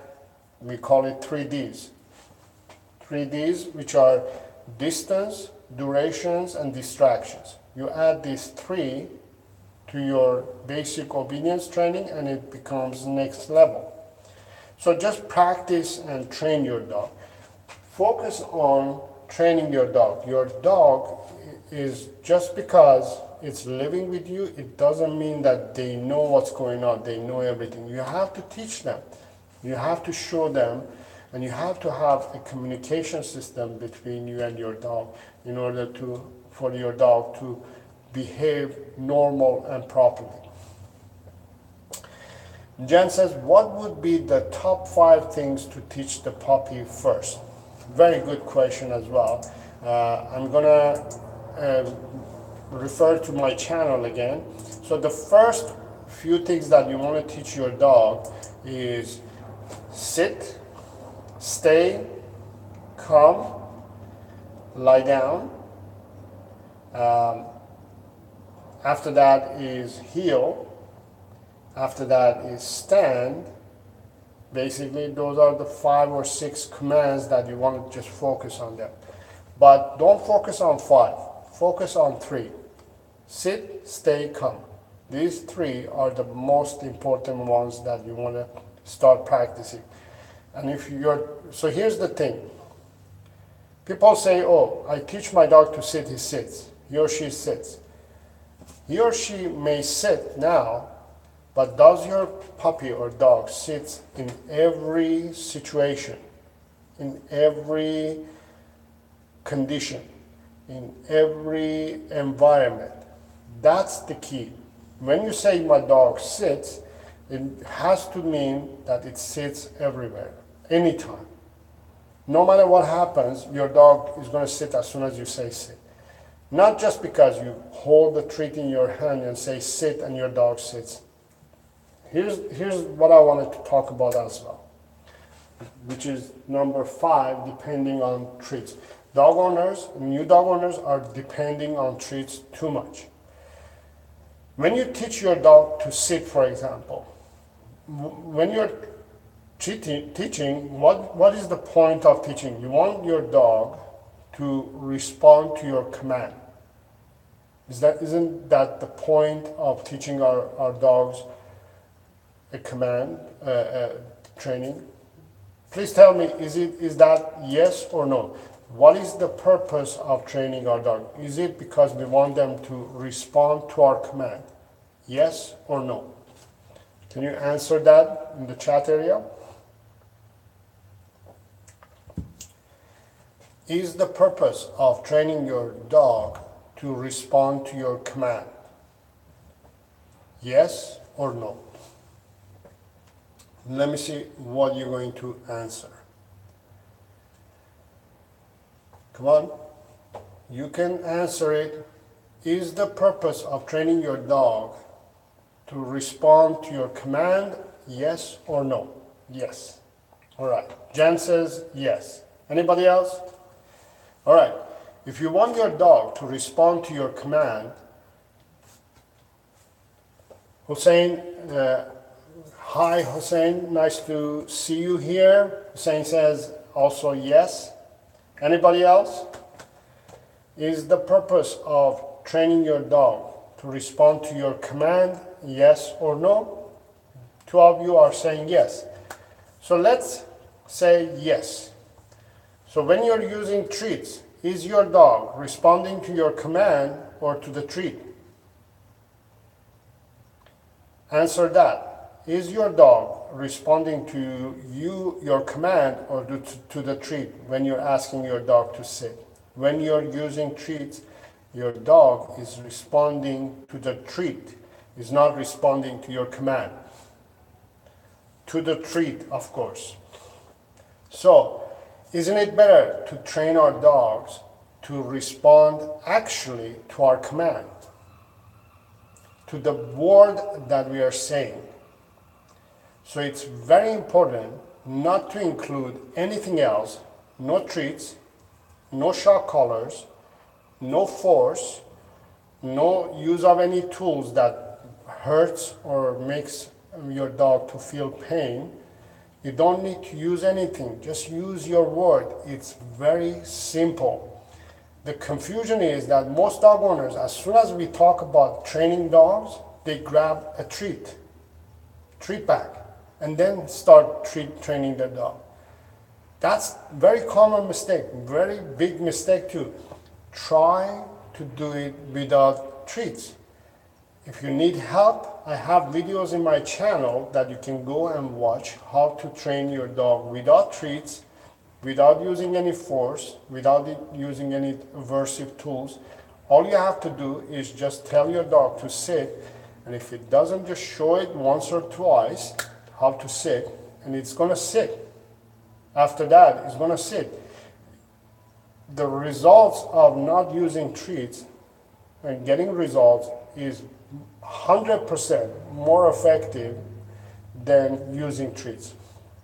we call it 3Ds. 3Ds, which are distance, durations, and distractions. You add these three to your basic obedience training and it becomes next level. So just practice and train your dog. Focus on training your dog. Your dog is, just because it's living with you, it doesn't mean that they know what's going on, they know everything. You have to teach them. You have to show them, and you have to have a communication system between you and your dog in order for your dog to behave normal and properly. Jen says, what would be the top 5 things to teach the puppy first? Very good question as well. I'm gonna refer to my channel again. So the first few things that you want to teach your dog is sit, stay, come, lie down. After that is heel. After that is stand. Basically, those are the 5 or 6 commands that you want to just focus on them. But don't focus on 5. Focus on 3. Sit, stay, come. These 3 are the most important ones that you want to start practicing. And so here's the thing. People say, oh, I teach my dog to sit, he sits. He or she sits. He or she may sit now, but does your puppy or dog sit in every situation, in every condition, in every environment? That's the key. When you say my dog sits, it has to mean that it sits everywhere, anytime. No matter what happens, your dog is going to sit as soon as you say sit. Not just because you hold the treat in your hand and say sit and your dog sits. Here's what I wanted to talk about as well, which is number 5, depending on treats. Dog owners, new dog owners are depending on treats too much. When you teach your dog to sit, for example, when you're teaching, what is the point of teaching? You want your dog to respond to your command. Isn't that the point of teaching our dogs a command training? Please tell me, is that yes or no? What is the purpose of training our dog? Is it because we want them to respond to our command? Yes or no? Can you answer that in the chat area? Is the purpose of training your dog to respond to your command? Yes or no? Let me see what you're going to answer. Come on. You can answer it. Is the purpose of training your dog to respond to your command, yes or no? Yes. All right. Jen says yes. Anybody else? All right. If you want your dog to respond to your command, Hussein, hi Hussein, nice to see you here. Hussein says also yes. Anybody else? Is the purpose of training your dog to respond to your command, yes or no? Two of you are saying yes. So let's say yes. So when you're using treats, is your dog responding to your command or to the treat? Answer that. Is your dog responding to your command or to the treat when you're asking your dog to sit? When you're using treats, your dog is responding to the treat, is not responding to your command. To the treat, of course. So, isn't it better to train our dogs to respond actually to our command, to the word that we are saying? So it's very important not to include anything else, no treats, no shock collars, no force, no use of any tools that hurts or makes your dog to feel pain. You don't need to use anything, just use your word. It's very simple. The confusion is that most dog owners, as soon as we talk about training dogs, they grab a treat bag, and then start training their dog. That's very common mistake, very big mistake too. Try to do it without treats. If you need help, I have videos in my channel that you can go and watch how to train your dog without treats, without using any force, without using any aversive tools. All you have to do is just tell your dog to sit, and if it doesn't, just show it once or twice how to sit, and it's going to sit. After that, it's going to sit. The results of not using treats and getting results is 100% more effective than using treats.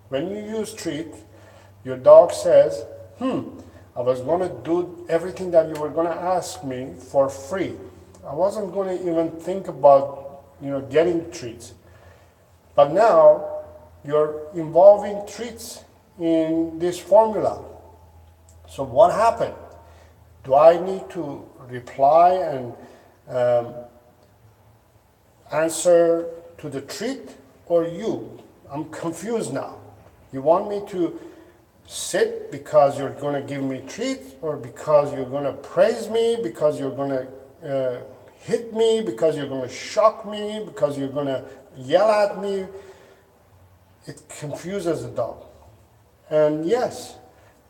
When you use treat, your dog says, I was going to do everything that you were going to ask me for free. I wasn't going to even think about, getting treats. But now you're involving treats in this formula. So what happened? Do I need to reply and answer to the treat or you? I'm confused now. You want me to sit because you're going to give me treats, or because you're going to praise me, because you're going to hit me, because you're going to shock me, because you're going to yell at me? It confuses the dog. And yes,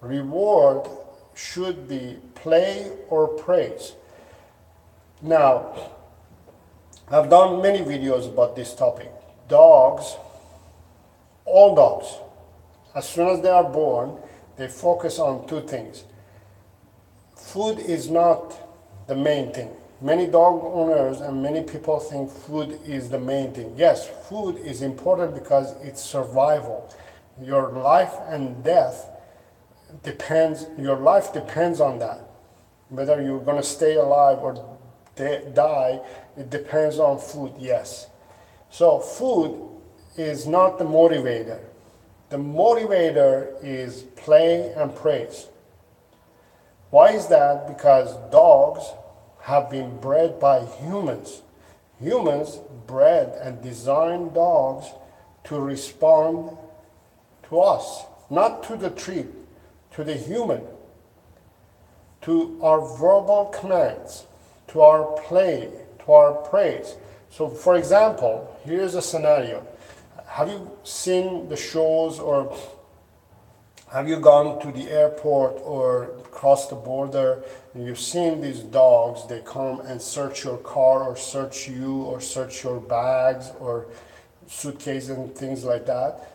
reward should be play or praise. Now, I've done many videos about this topic. Dogs, all dogs, as soon as they are born, they focus on two things. Food is not the main thing. Many dog owners and many people think food is the main thing. Yes, food is important because it's survival. Your life and death your life depends on that. Whether you're going to stay alive or die, it depends on food, yes. So food is not the motivator. The motivator is play and praise. Why is that? Because dogs have been bred by humans. Humans bred and designed dogs to respond to us, not to the treat, to the human, to our verbal commands, to our play, to our praise. So for example, here's a scenario. Have you seen the shows, or have you gone to the airport or crossed the border and you've seen these dogs? They come and search your car or search you or search your bags or suitcases and things like that.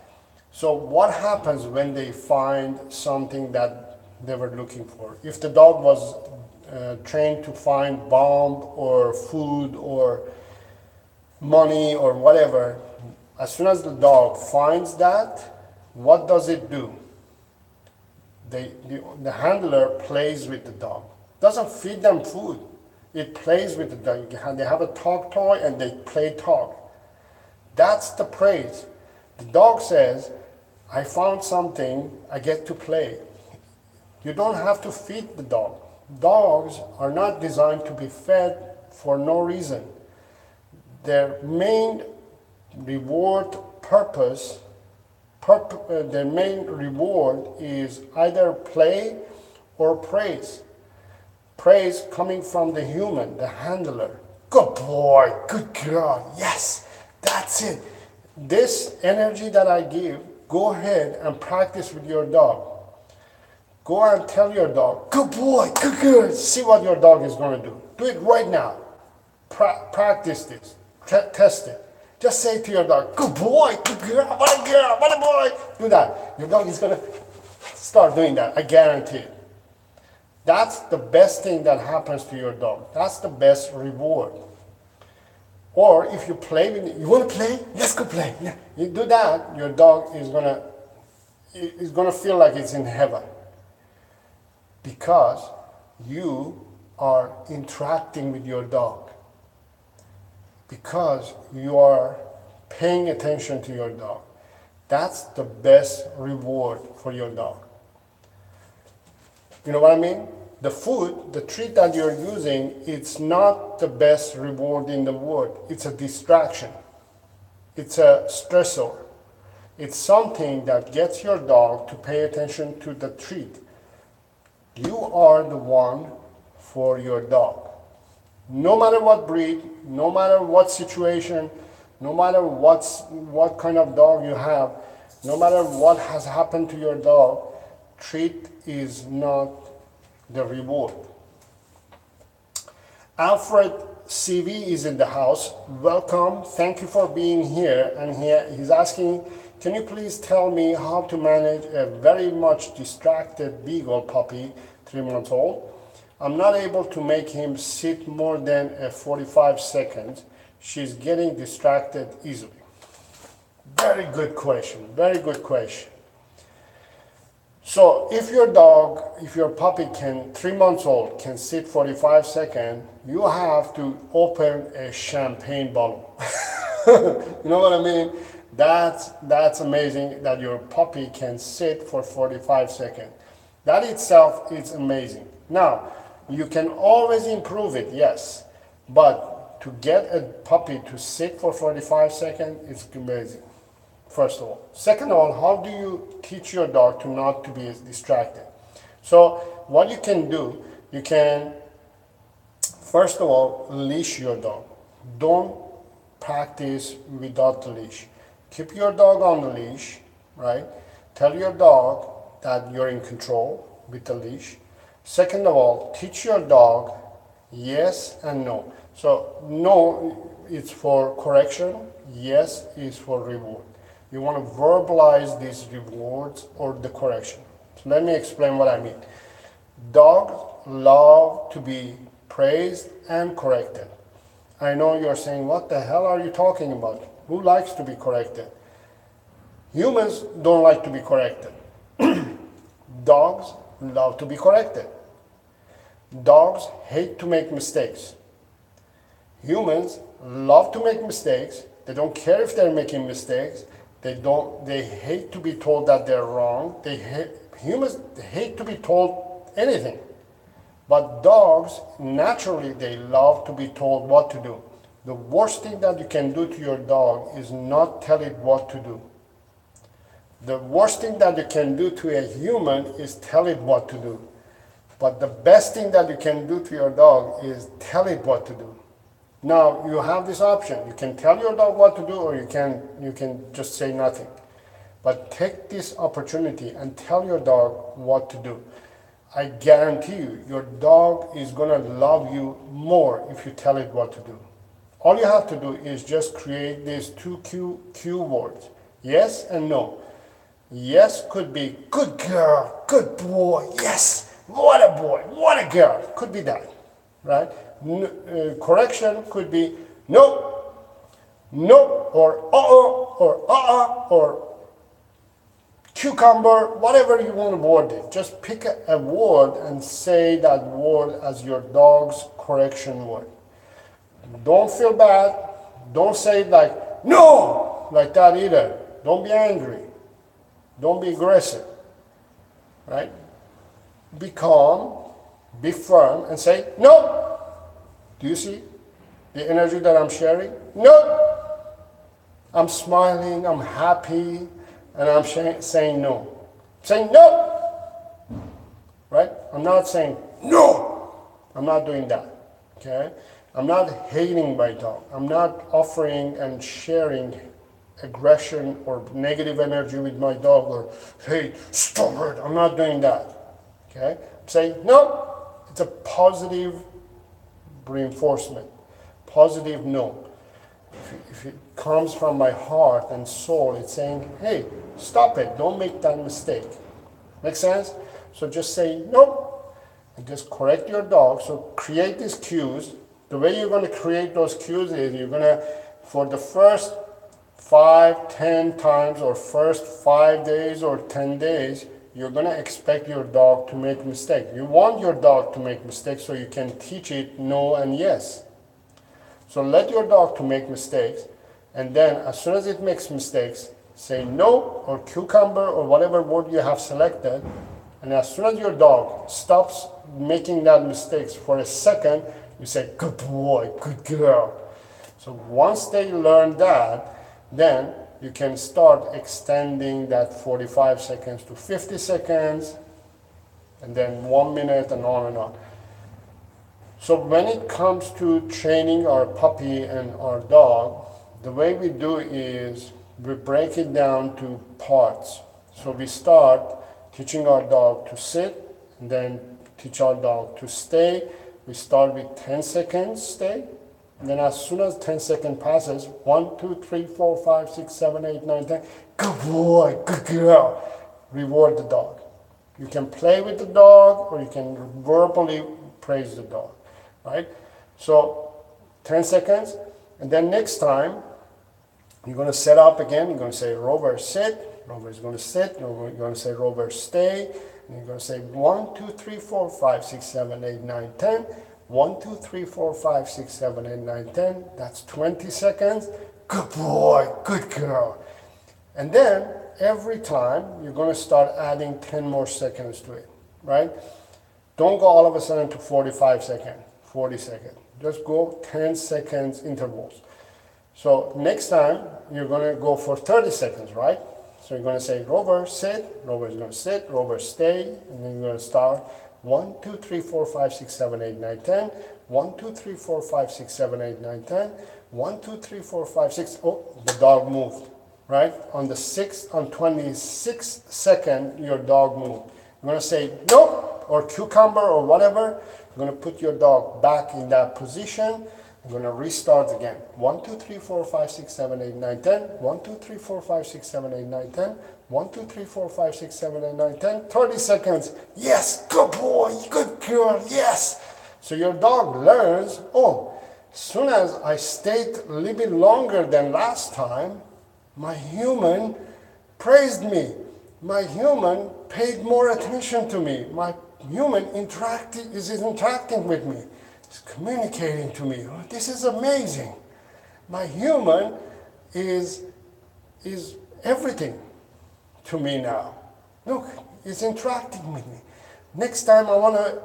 So what happens when they find something that they were looking for. If the dog was trained to find bomb or food or money or whatever, as soon as the dog finds that, what does it do? The handler plays with the dog. Doesn't feed them food. It plays with the dog. They have a talk toy and they play talk. That's the praise. The dog says, I found something, I get to play. You don't have to feed the dog. Dogs are not designed to be fed for no reason. Their main reward purpose, their main reward is either play or praise. Praise coming from the human, the handler. Good boy, good girl, yes, that's it. This energy that I give, go ahead and practice with your dog. Go and tell your dog, good boy, good girl. See what your dog is going to do. Do it right now. Practice this. Test it. Just say to your dog, good boy, good girl, what a girl, what a boy. Do that. Your dog is going to start doing that. I guarantee it. That's the best thing that happens to your dog. That's the best reward. Or if you play with it, you want to play? Let's go play. You do that, your dog is gonna feel like it's in heaven. Because you are interacting with your dog. Because you are paying attention to your dog. That's the best reward for your dog. You know what I mean? The food, the treat that you're using, it's not the best reward in the world. It's a distraction. It's a stressor. It's something that gets your dog to pay attention to the treat. You are the one for your dog. No matter what breed, no matter what situation, no matter what kind of dog you have, no matter what has happened to your dog, treat is not the reward. Alfred CV is in the house. Welcome. Thank you for being here. And he's asking, can you please tell me how to manage a very much distracted beagle puppy, 3 months old? I'm not able to make him sit more than 45 seconds. She's getting distracted easily. Very good question. Very good question. So if your puppy 3 months old can sit 45 seconds, you have to open a champagne bottle. You know what I mean? That's amazing that your puppy can sit for 45 seconds. That itself is amazing. Now, you can always improve it, yes. But to get a puppy to sit for 45 seconds, it's amazing. First of all. Second of all, how do you teach your dog to not to be distracted? So what you can do, you can, first of all, leash your dog. Don't practice without the leash. Keep your dog on the leash, right? Tell your dog that you're in control with the leash. Second of all, teach your dog yes and no. So no is for correction, yes is for reward. You want to verbalize these rewards or the correction. So let me explain what I mean. Dogs love to be praised and corrected. I know you're saying, what the hell are you talking about? Who likes to be corrected? Humans don't like to be corrected. Dogs love to be corrected. Dogs hate to make mistakes. Humans love to make mistakes. They don't care if they're making mistakes. They hate to be told that they're wrong. Humans hate to be told anything. But dogs, naturally, they love to be told what to do. The worst thing that you can do to your dog is not tell it what to do. The worst thing that you can do to a human is tell it what to do. But the best thing that you can do to your dog is tell it what to do. Now, you have this option. You can tell your dog what to do, or you can just say nothing. But take this opportunity and tell your dog what to do. I guarantee you, your dog is going to love you more if you tell it what to do. All you have to do is just create these two cue words, yes and no. Yes could be good girl, good boy, yes, what a boy, what a girl. Could be that, right? Correction could be no, no, or cucumber, whatever you want to word it. Just pick a word and say that word as your dog's correction word. Don't feel bad. Don't say it like, no, like that either. Don't be angry. Don't be aggressive, right? Be calm, be firm, and say, no. Do you see the energy that I'm sharing? No. I'm smiling, I'm happy, and I'm saying no. I'm saying no, right? I'm not saying no. I'm not doing that, okay? I'm not hating my dog. I'm not offering and sharing aggression or negative energy with my dog or, hey, stop it. I'm not doing that, okay? I'm saying no. It's a positive reinforcement, positive no. If it comes from my heart and soul, it's saying, hey, stop it, don't make that mistake. Make sense? So just say no, and just correct your dog. So create these cues. The way you're going to create those cues is you're going to, for the first 5, 10 times, or first 5 days or 10 days, you're going to expect your dog to make mistakes. You want your dog to make mistakes so you can teach it no and yes. So let your dog to make mistakes, and then as soon as it makes mistakes, say no or cucumber or whatever word you have selected, and as soon as your dog stops making that mistakes for a second, you say, good boy, good girl. So once they learn that, then you can start extending that 45 seconds to 50 seconds, and then 1 minute, and on and on. So when it comes to training our puppy and our dog, the way we do is we break it down to parts. So we start teaching our dog to sit, and then teach our dog to stay. We start with 10 seconds stay, and then as soon as 10 seconds passes, 1, 2, 3, 4, 5, 6, 7, 8, 9, 10, good boy, good girl, reward the dog. You can play with the dog, or you can verbally praise the dog, right? So 10 seconds, and then next time, you're going to set up again. You're going to say, Rover, sit. Rover is going to sit. You're going to say, Rover, stay. And you're going to say 1, 2, 3, 4, 5, 6, 7, 8, 9, 10. 1, 2, 3, 4, 5, 6, 7, 8, 9, 10. That's 20 seconds. Good boy, good girl. And then every time you're going to start adding 10 more seconds to it, right? Don't go all of a sudden to 45 seconds, 40 seconds. Just go 10 seconds intervals. So next time you're going to go for 30 seconds, right? So you're going to say, Rover, sit. Rover is going to sit. Rover, stay. And then you're going to start 1, 2, 3, 4, 5, 6, 7, 8, 9, 10. 1, 2, 3, 4, 5, 6, 7, 8, 9, 10. 1, 2, 3, 4, 5, 6. Oh, the dog moved, right? On 26th second, your dog moved. You're going to say no, or cucumber, or whatever. You're going to put your dog back in that position. You're going to restart again. 1, 2, 3, 4, 5, 6, 7, 8, 9, 10. 1, 2, 3, 4, 5, 6, 7, 8, 9, 10. 1, 2, 3, 4, 5, 6, 7, 8, 9, 10. 30 seconds. Yes, good boy, good girl, yes. So your dog learns, oh, as soon as I stayed a little bit longer than last time, my human praised me. My human paid more attention to me. My human is interacting with me. It's communicating to me. Oh, this is amazing. My human is everything to me now. Look, it's interacting with me. Next time I want to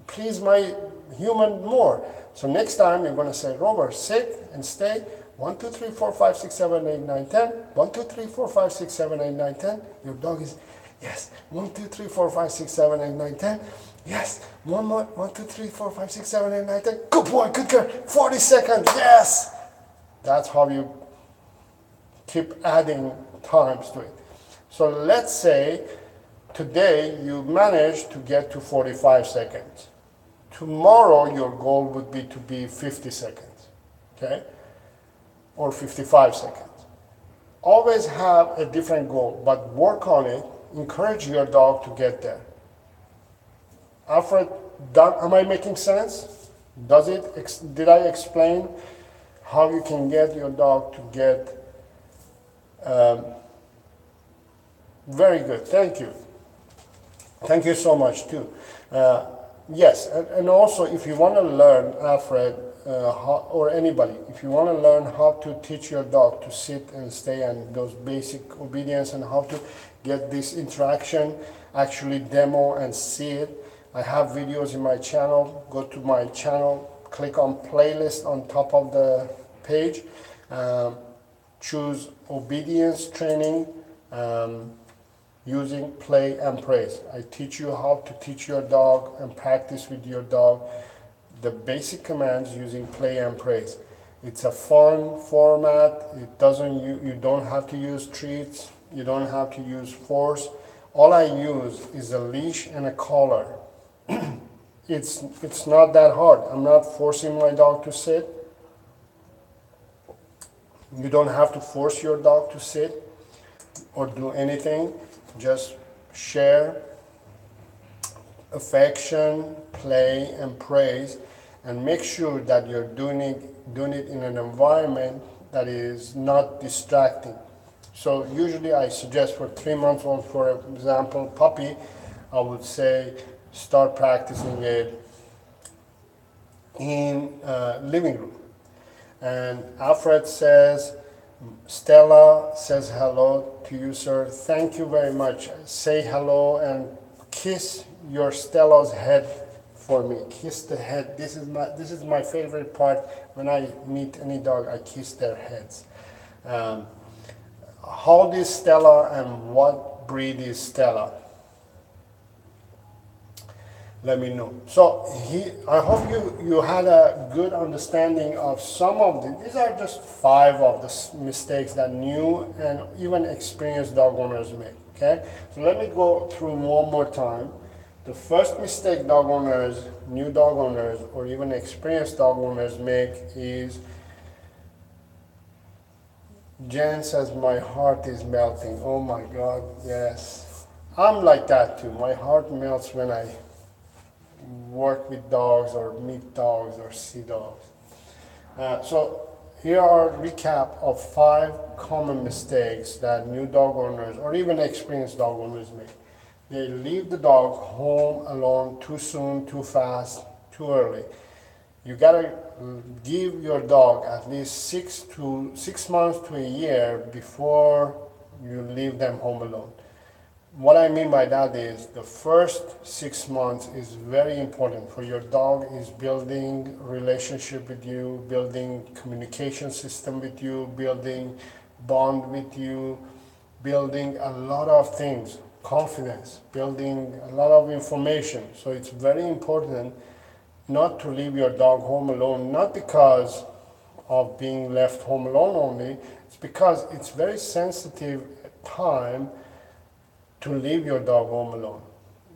please my human more. So next time you're going to say, Rover, sit and stay. 1, 2, 3, 4, 5, 6, 7, 8, 9, 10. 1, 2, 3, 4, 5, 6, 7, 8, 9, 10. Your dog is, yes. 1, 2, 3, 4, 5, 6, 7, 8, 9, 10. Yes. One more. 1, 2, 3, 4, 5, 6, 7, 8, 9, 10. Good boy, good girl. 40 seconds. Yes. That's how you keep adding times to it. So let's say today you managed to get to 45 seconds. Tomorrow your goal would be to be 50 seconds. Okay? Or 55 seconds. always have a different goal, but work on it. Encourage your dog to get there. Alfred, am I making sense? Did I explain how you can get your dog to get? Very good, thank you. Thank you so much too. Yes, and also if you want to learn, Alfred, or anybody, if you want to learn how to teach your dog to sit and stay and those basic obedience and how to get this interaction, actually demo and see it, I have videos in my channel. Go to my channel, click on playlist on top of the page, choose obedience training, using play and praise. I teach you how to teach your dog and practice with your dog the basic commands using play and praise. It's a fun format. It doesn't, you don't have to use treats. You don't have to use force. All I use is a leash and a collar. It's not that hard. I'm not forcing my dog to sit. You don't have to force your dog to sit or do anything. Just share affection, play, and praise, and make sure that you're doing it in an environment that is not distracting. So usually I suggest for 3-month-old, for example, puppy, I would say start practicing it in living room. And Alfred says, Stella says hello to you, sir. Thank you very much. Say hello and kiss your Stella's head for me. Kiss the head. This is my favorite part. When I meet any dog, I kiss their heads. How old is Stella and what breed is Stella? Let me know. So I hope you had a good understanding of some of these are just 5 of the mistakes that new and even experienced dog owners make. Okay, so let me go through one more time. The first mistake dog owners, new dog owners, or even experienced dog owners make is, Jen says, my heart is melting. Oh my God, yes. I'm like that too. My heart melts when I work with dogs or meet dogs or see dogs. So here are a recap of 5 common mistakes that new dog owners or even experienced dog owners make. They leave the dog home alone too soon, too fast, too early. You gotta give your dog at least 6 months to a year before you leave them home alone. What I mean by that is the first 6 months is very important for your dog is building relationship with you, building communication system with you, building bond with you, building a lot of things, confidence, building a lot of information. So it's very important not to leave your dog home alone, not because of being left home alone only, it's because it's very sensitive time to leave your dog home alone.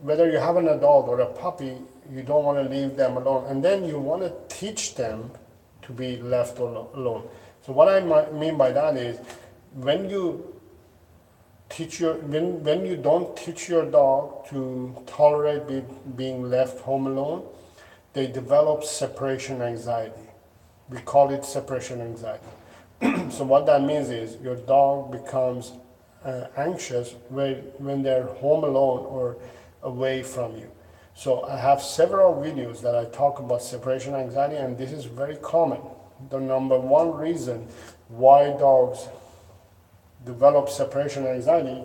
Whether you have an adult or a puppy, you don't want to leave them alone. And then you want to teach them to be left alone. So what I mean by that is when you don't teach your dog to tolerate being left home alone, they develop separation anxiety. We call it separation anxiety. So what that means is your dog becomes anxious when they're home alone or away from you. So I have several videos that I talk about separation anxiety, and this is very common. The number 1 reason why dogs develop separation anxiety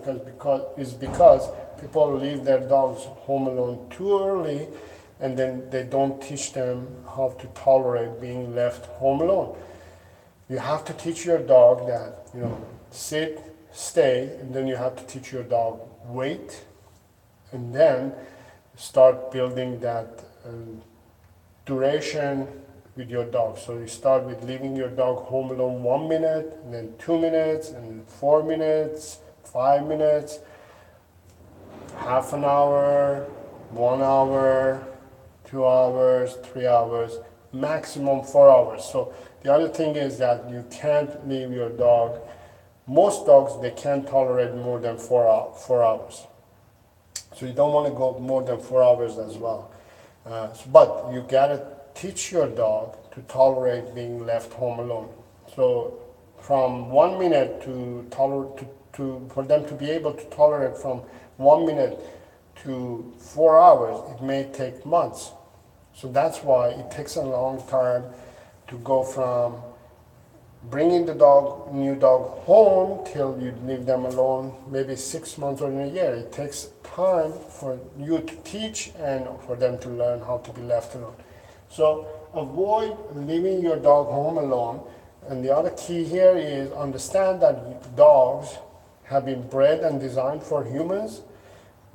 is because people leave their dogs home alone too early, and then they don't teach them how to tolerate being left home alone. You have to teach your dog that, sit, stay, and then you have to teach your dog wait, and then start building that duration with your dog. So you start with leaving your dog home alone 1 minute, and then 2 minutes, and 4 minutes, 5 minutes, half an hour, 1 hour, 2 hours, 3 hours, maximum 4 hours. So the other thing is that you can't leave your dog Most dogs, they can't tolerate more than 4 hours. So you don't want to go more than 4 hours as well. But you gotta teach your dog to tolerate being left home alone. So from 1 minute for them to be able to tolerate from 1 minute to 4 hours, it may take months. So that's why it takes a long time to go from bringing the new dog home till you leave them alone, maybe 6 months or a year. It takes time for you to teach and for them to learn how to be left alone. So avoid leaving your dog home alone. And the other key here is understand that dogs have been bred and designed for humans,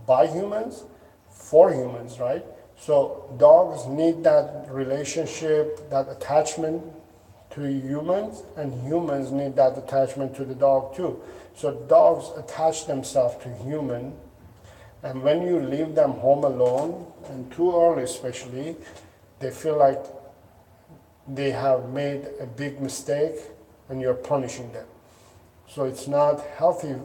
by humans, for humans, right? So dogs need that relationship, that attachment to humans, and humans need that attachment to the dog too. So dogs attach themselves to human, and when you leave them home alone, and too early especially, they feel like they have made a big mistake and you're punishing them. So it's not healthy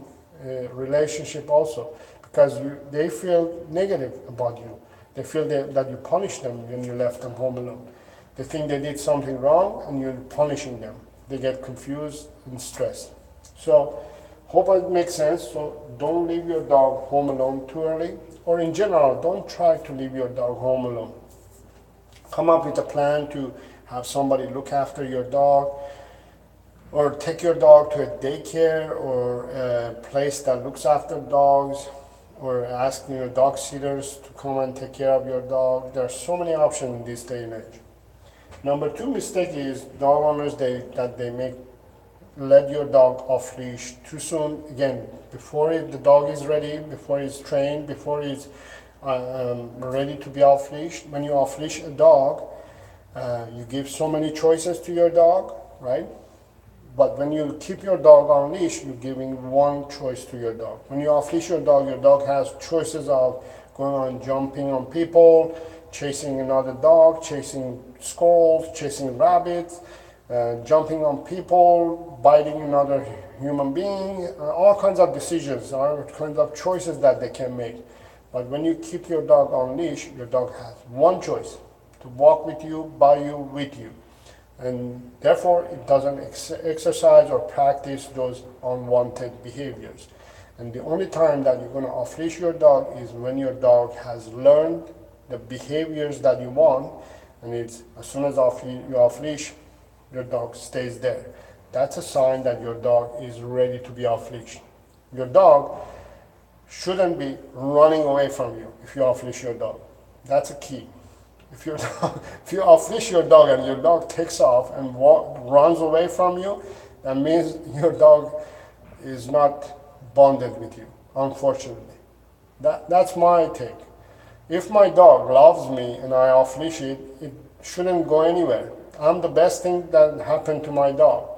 relationship also, because they feel negative about you. They feel that you punish them when you left them home alone. They think they did something wrong and you're punishing them. They get confused and stressed. So hope it makes sense. So don't leave your dog home alone too early, or in general, don't try to leave your dog home alone. Come up with a plan to have somebody look after your dog, or take your dog to a daycare or a place that looks after dogs, or ask dog sitters to come and take care of your dog. There are so many options in this day and age. Number 2 mistake is dog owners that they make let your dog off leash too soon. Again, before the dog is ready, before he's trained, before he's ready to be off leash. When you off leash a dog, you give so many choices to your dog, right? But when you keep your dog on leash, you're giving one choice to your dog. When you off leash your dog has choices of going on jumping on people, chasing another dog, chasing squirrels, chasing rabbits, jumping on people, biting another human being, all kinds of decisions, all kinds of choices that they can make. But when you keep your dog on leash, your dog has one choice: to walk with you, by you, with you. And therefore, it doesn't exercise or practice those unwanted behaviors. And the only time that you're going to off-leash your dog is when your dog has learned the behaviors that you want, and it's as soon as you off-leash, your dog stays there. That's a sign that your dog is ready to be off-leash. Your dog shouldn't be running away from you if you off-leash your dog. That's a key. If you off-leash your dog and your dog takes off and runs away from you, that means your dog is not bonded with you, unfortunately. That's my take. If my dog loves me and I off-leash it, it shouldn't go anywhere. I'm the best thing that happened to my dog.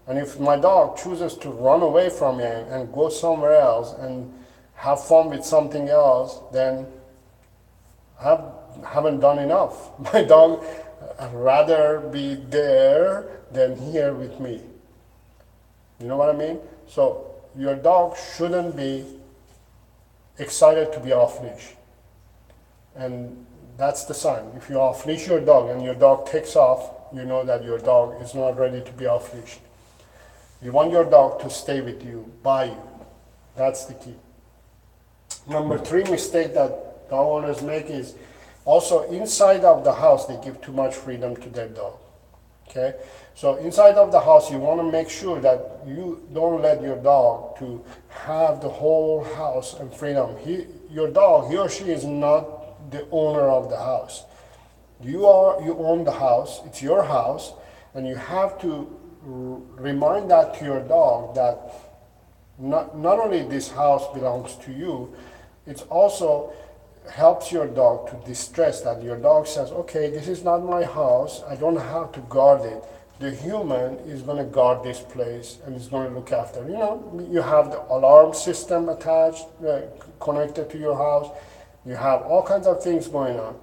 And if my dog chooses to run away from me and go somewhere else and have fun with something else, then I haven't done enough. My dog would rather be there than here with me. You know what I mean? So your dog shouldn't be excited to be off leash. And that's the sign. If you off leash your dog and your dog takes off, you know that your dog is not ready to be off leash. You want your dog to stay with you, by you. That's the key. Number 3 mistake that dog owners make is also inside of the house, they give too much freedom to their dog. Okay? So inside of the house, you want to make sure that you don't let your dog to have the whole house and freedom. Your dog, he or she is not the owner of the house. You own the house, it's your house, and you have to remind that to your dog that not only this house belongs to you, it also helps your dog to distress that your dog says, okay, this is not my house, I don't have to guard it. The human is going to guard this place and is going to look after it. You know, you have the alarm system attached, connected to your house. You have all kinds of things going on.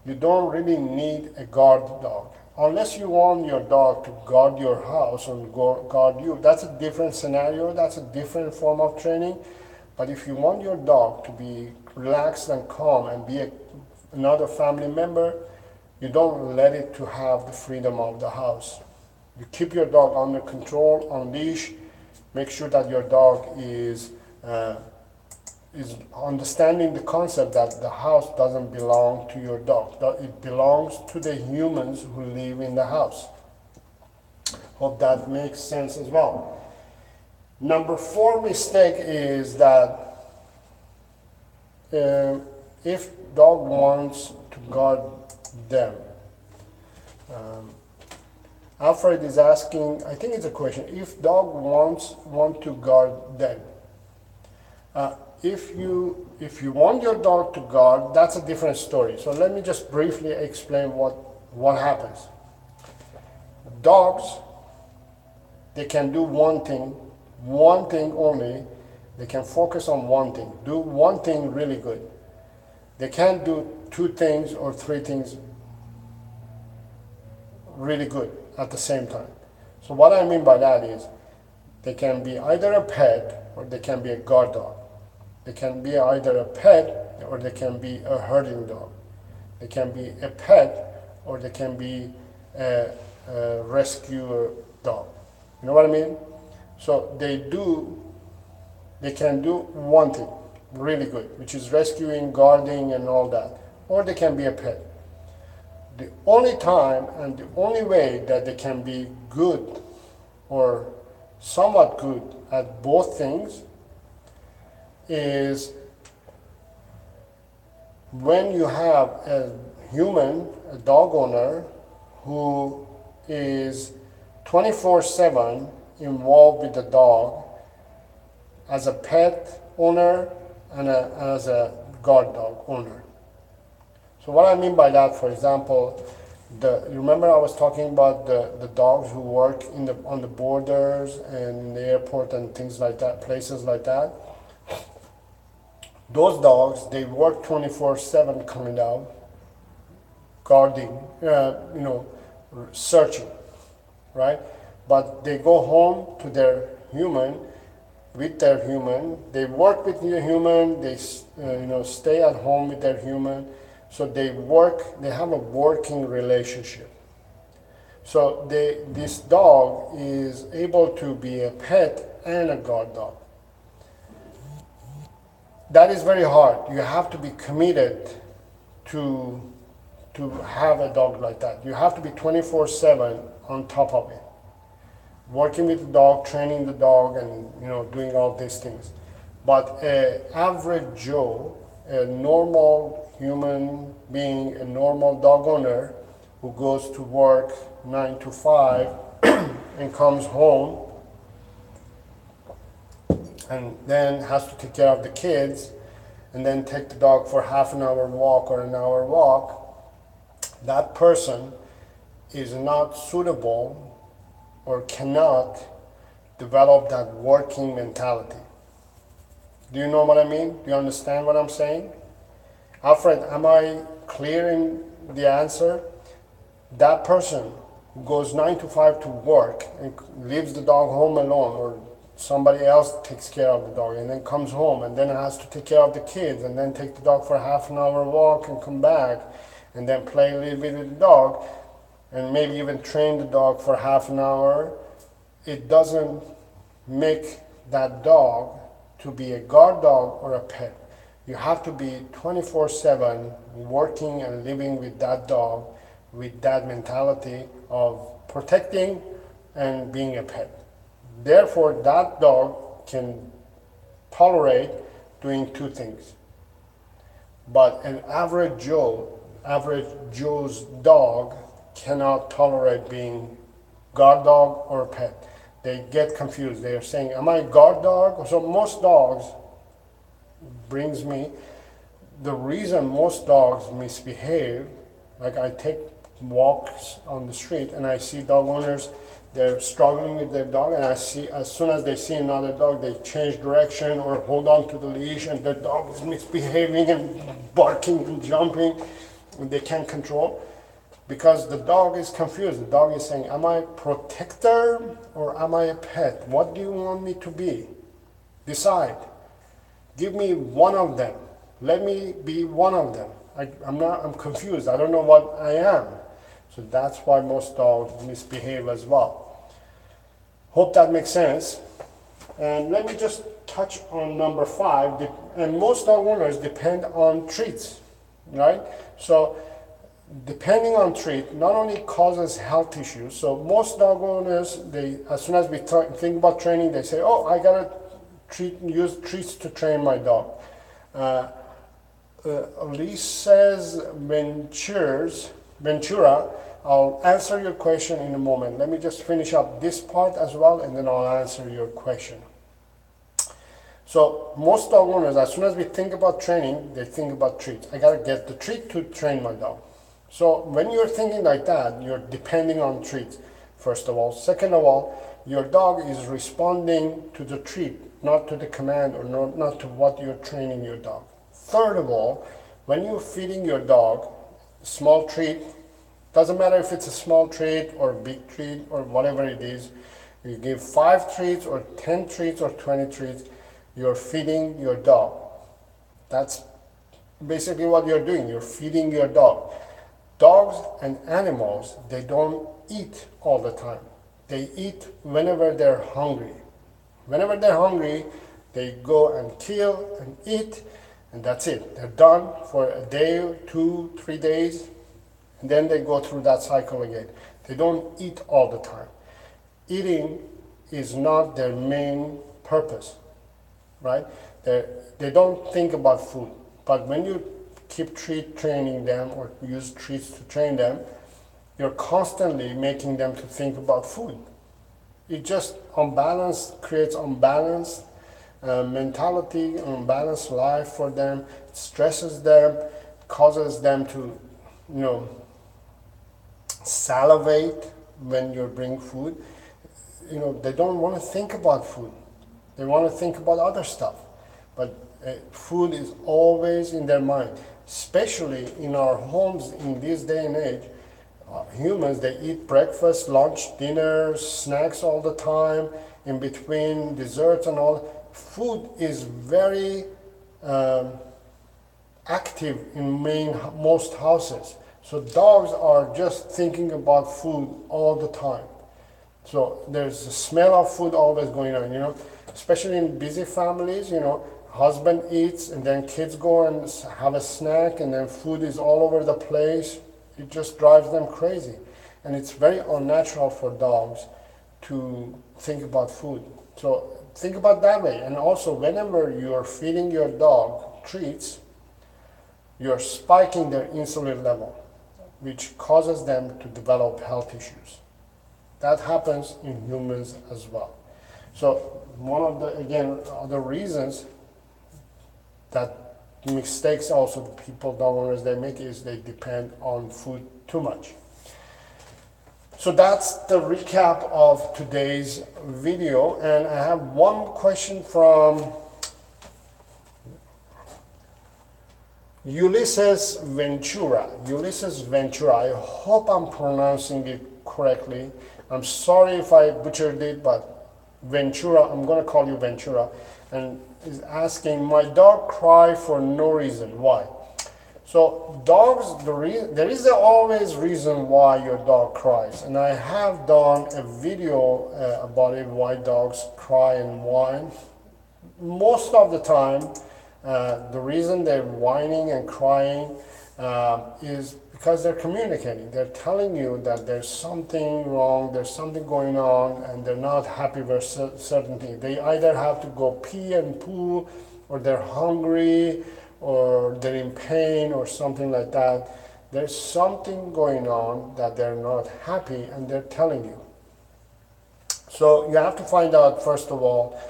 you don't really need a guard dog. Unless you want your dog to guard your house or guard you, that's a different scenario, that's a different form of training. But if you want your dog to be relaxed and calm and be another family member, you don't let it to have the freedom of the house. You keep your dog under control, on leash. Make sure that your dog is understanding the concept that the house doesn't belong to your dog. It belongs to the humans who live in the house. Hope that makes sense as well. Number 4 mistake is that if dog wants to guard them. Alfred is asking, I think it's a question, if dog want to guard them. If you want your dog to guard, that's a different story. So let me just briefly explain what happens. Dogs, they can do one thing only. They can focus on one thing, do one thing really good. They can't do 2 things or 3 things really good at the same time. So what I mean by that is they can be either a pet or they can be a guard dog. They can be either a pet or they can be a herding dog. They can be a pet or they can be a rescue dog. You know what I mean? So they can do one thing really good, which is rescuing, guarding, and all that. Or they can be a pet. The only time and the only way that they can be good or somewhat good at both things is when you have a human, a dog owner, who is 24/7 involved with the dog as a pet owner and as a guard dog owner. So what I mean by that, for example, you remember I was talking about the dogs who work on the borders and in the airport and things like that, places like that. Those dogs, they work 24/7 coming out, guarding, searching, right? But they go home to their human, with their human. They work with their human. They stay at home with their human. So they have a working relationship. So this dog is able to be a pet and a guard dog. That is very hard. You have to be committed to have a dog like that. You have to be 24/7 on top of it, working with the dog, training the dog, and doing all these things. But an average Joe, a normal human being, a normal dog owner who goes to work 9 to 5 and comes home and then has to take care of the kids and then take the dog for half an hour walk or an hour walk, that person is not suitable or cannot develop that working mentality. Do you know what I mean? Do you understand what I'm saying? Alfred, am I clear in the answer? That person who goes 9 to 5 to work and leaves the dog home alone, or somebody else takes care of the dog, and then comes home and then has to take care of the kids and then take the dog for a half an hour walk and come back and then play a little bit with the dog and maybe even train the dog for half an hour, it doesn't make that dog to be a guard dog or a pet. You have to be 24/7 working and living with that dog with that mentality of protecting and being a pet. Therefore, that dog can tolerate doing 2 things. But an average Joe's dog cannot tolerate being guard dog or pet. They get confused. They are saying, am I a guard dog? So most dogs brings me, the reason most dogs misbehave, like I take walks on the street and I see dog owners, they're struggling with their dog, and I see, as soon as they see another dog, they change direction or hold on to the leash, and the dog is misbehaving and barking and jumping, they can't control, because the dog is confused. The dog is saying, am I a protector or am I a pet? What do you want me to be? Decide. Give me one of them. Let me be one of them. I'm confused. I don't know what I am. So that's why most dogs misbehave as well. Hope that makes sense. And let me just touch on number 5. And most dog owners depend on treats, right? So depending on treat not only causes health issues. So most dog owners, as soon as we think about training, they say, oh, I gotta use treats to train my dog. Lisa's Ventura, I'll answer your question in a moment. Let me just finish up this part as well, and then I'll answer your question. So most dog owners, as soon as we think about training, they think about treats. I gotta get the treat to train my dog. So when you're thinking like that, you're depending on treats, first of all. Second of all, your dog is responding to the treat, not to the command, or not to what you're training your dog. Third of all, when you're feeding your dog small treat, doesn't matter if it's a small treat or a big treat or whatever it is, you give 5 treats or 10 treats or 20 treats, you're feeding your dog. That's basically what you're doing. You're feeding your dog. Dogs and animals, they don't eat all the time. They eat whenever they're hungry. Whenever they're hungry, they go and kill and eat, and that's it. They're done for a day, 2, 3 days, and then they go through that cycle again. They don't eat all the time. Eating is not their main purpose, right? They don't think about food. But when you keep training them or use treats to train them, you're constantly making them to think about food. It just creates unbalanced mentality, unbalanced life for them. It stresses them, causes them to, salivate when you bring food. They don't want to think about food. They want to think about other stuff. But food is always in their mind, especially in our homes in this day and age. Humans, they eat breakfast, lunch, dinner, snacks all the time, in between desserts and all. Food is very active in most houses. So dogs are just thinking about food all the time. So there's a smell of food always going on, especially in busy families, husband eats and then kids go and have a snack and then food is all over the place. It just drives them crazy. And it's very unnatural for dogs to think about food. So think about that way. And also, whenever you're feeding your dog treats, you're spiking their insulin level, which causes them to develop health issues. That happens in humans as well. So one of the other reasons that mistakes also the dog owners they make is they depend on food too much. So that's the recap of today's video, and I have one question from Ulysses Ventura. I hope I'm pronouncing it correctly. I'm sorry if I butchered it, but Ventura, I'm going to call you Ventura, and is asking, my dog cry for no reason. Why? So dogs, there is always reason why your dog cries, and I have done a video about it, why dogs cry and whine. Most of the time, the reason they're whining and crying is because they're communicating. They're telling you that there's something wrong, there's something going on, and they're not happy with certain things. They either have to go pee and poo, or they're hungry, or they're in pain, or something like that. There's something going on that they're not happy, and they're telling you. So you have to find out, first of all,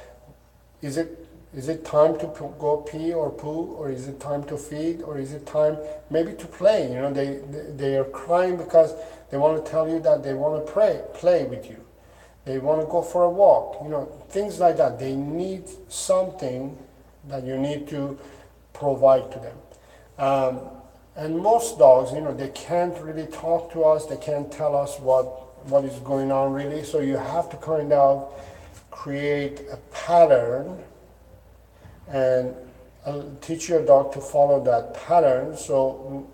is it time to go pee or poo, or is it time to feed, or is it time maybe to play? They are crying because they want to tell you that they want to play with you. They want to go for a walk, things like that. They need something that you need to provide to them. And most dogs, they can't really talk to us, they can't tell us what is going on really, so you have to kind of create a pattern and teach your dog to follow that pattern, so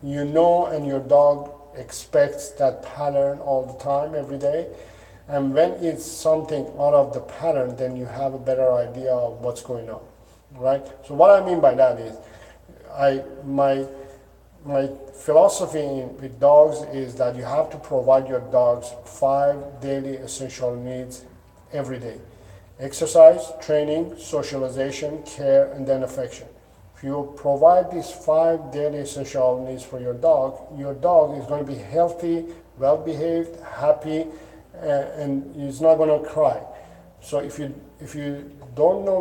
and your dog expects that pattern all the time, every day. And when it's something out of the pattern, then you have a better idea of what's going on, right? So what I mean by that is, my philosophy with dogs is that you have to provide your dogs 5 daily essential needs every day: exercise, training, socialization, care, and then affection. If you provide these 5 daily essential needs for your dog is going to be healthy, well behaved, happy, and he's not going to cry. So if you don't know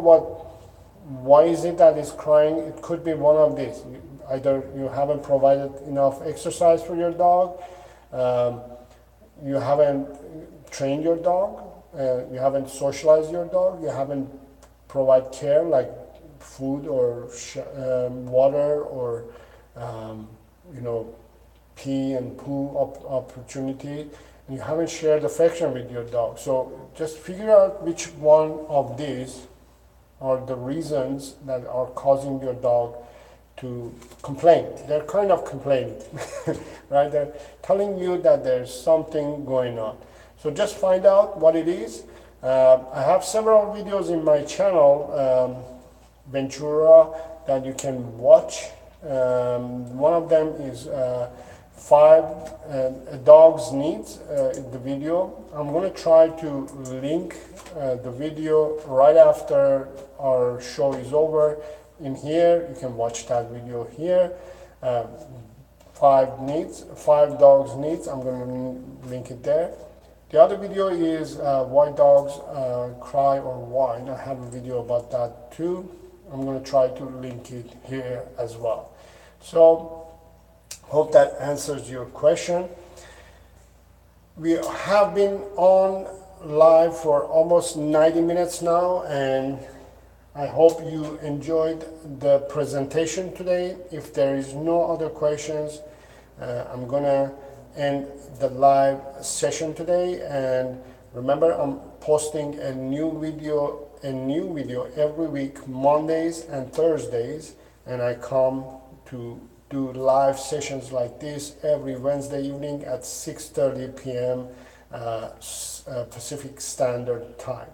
why is it that he's crying, it could be one of these. Either you haven't provided enough exercise for your dog, you haven't trained your dog, you haven't socialized your dog, you haven't provided care like food or water or pee and poo opportunity, and you haven't shared affection with your dog. So just figure out which one of these are the reasons that are causing your dog to complain. They're kind of complaining, right? They're telling you that there's something going on. So just find out what it is. I have several videos in my channel, Ventura, that you can watch. One of them is 5 a dog's needs, the video. I'm going to try to link the video right after our show is over. In here, you can watch that video here. 5 dogs needs. I'm going to link it there. The other video is why dogs cry or whine. I have a video about that too. I'm going to try to link it here as well. So, hope that answers your question. We have been on live for almost 90 minutes now, and I hope you enjoyed the presentation today. If there is no other questions, I'm gonna end the live session today. And remember, I'm posting a new video every week, Mondays and Thursdays, and I come to do live sessions like this every Wednesday evening at 6:30 p.m. Pacific Standard Time.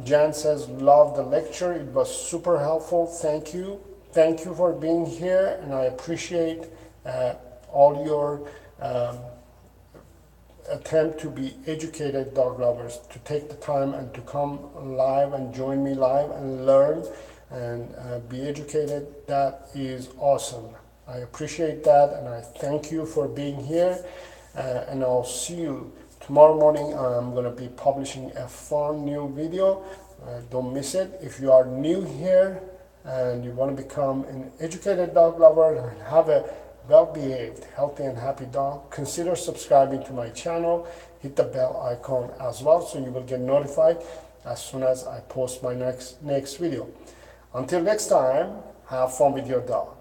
Jan says, love the lecture. It was super helpful. Thank you. Thank you for being here, and I appreciate all your attempt to be educated dog lovers, to take the time and to come live and join me live and learn and be educated. That is awesome. I appreciate that, and I thank you for being here, and I'll see you tomorrow morning. I'm going to be publishing a fun new video. Don't miss it. If you are new here and you want to become an educated dog lover and have a well-behaved, healthy and happy dog, consider subscribing to my channel. Hit the bell icon as well, so you will get notified as soon as I post my next video. Until next time, have fun with your dog.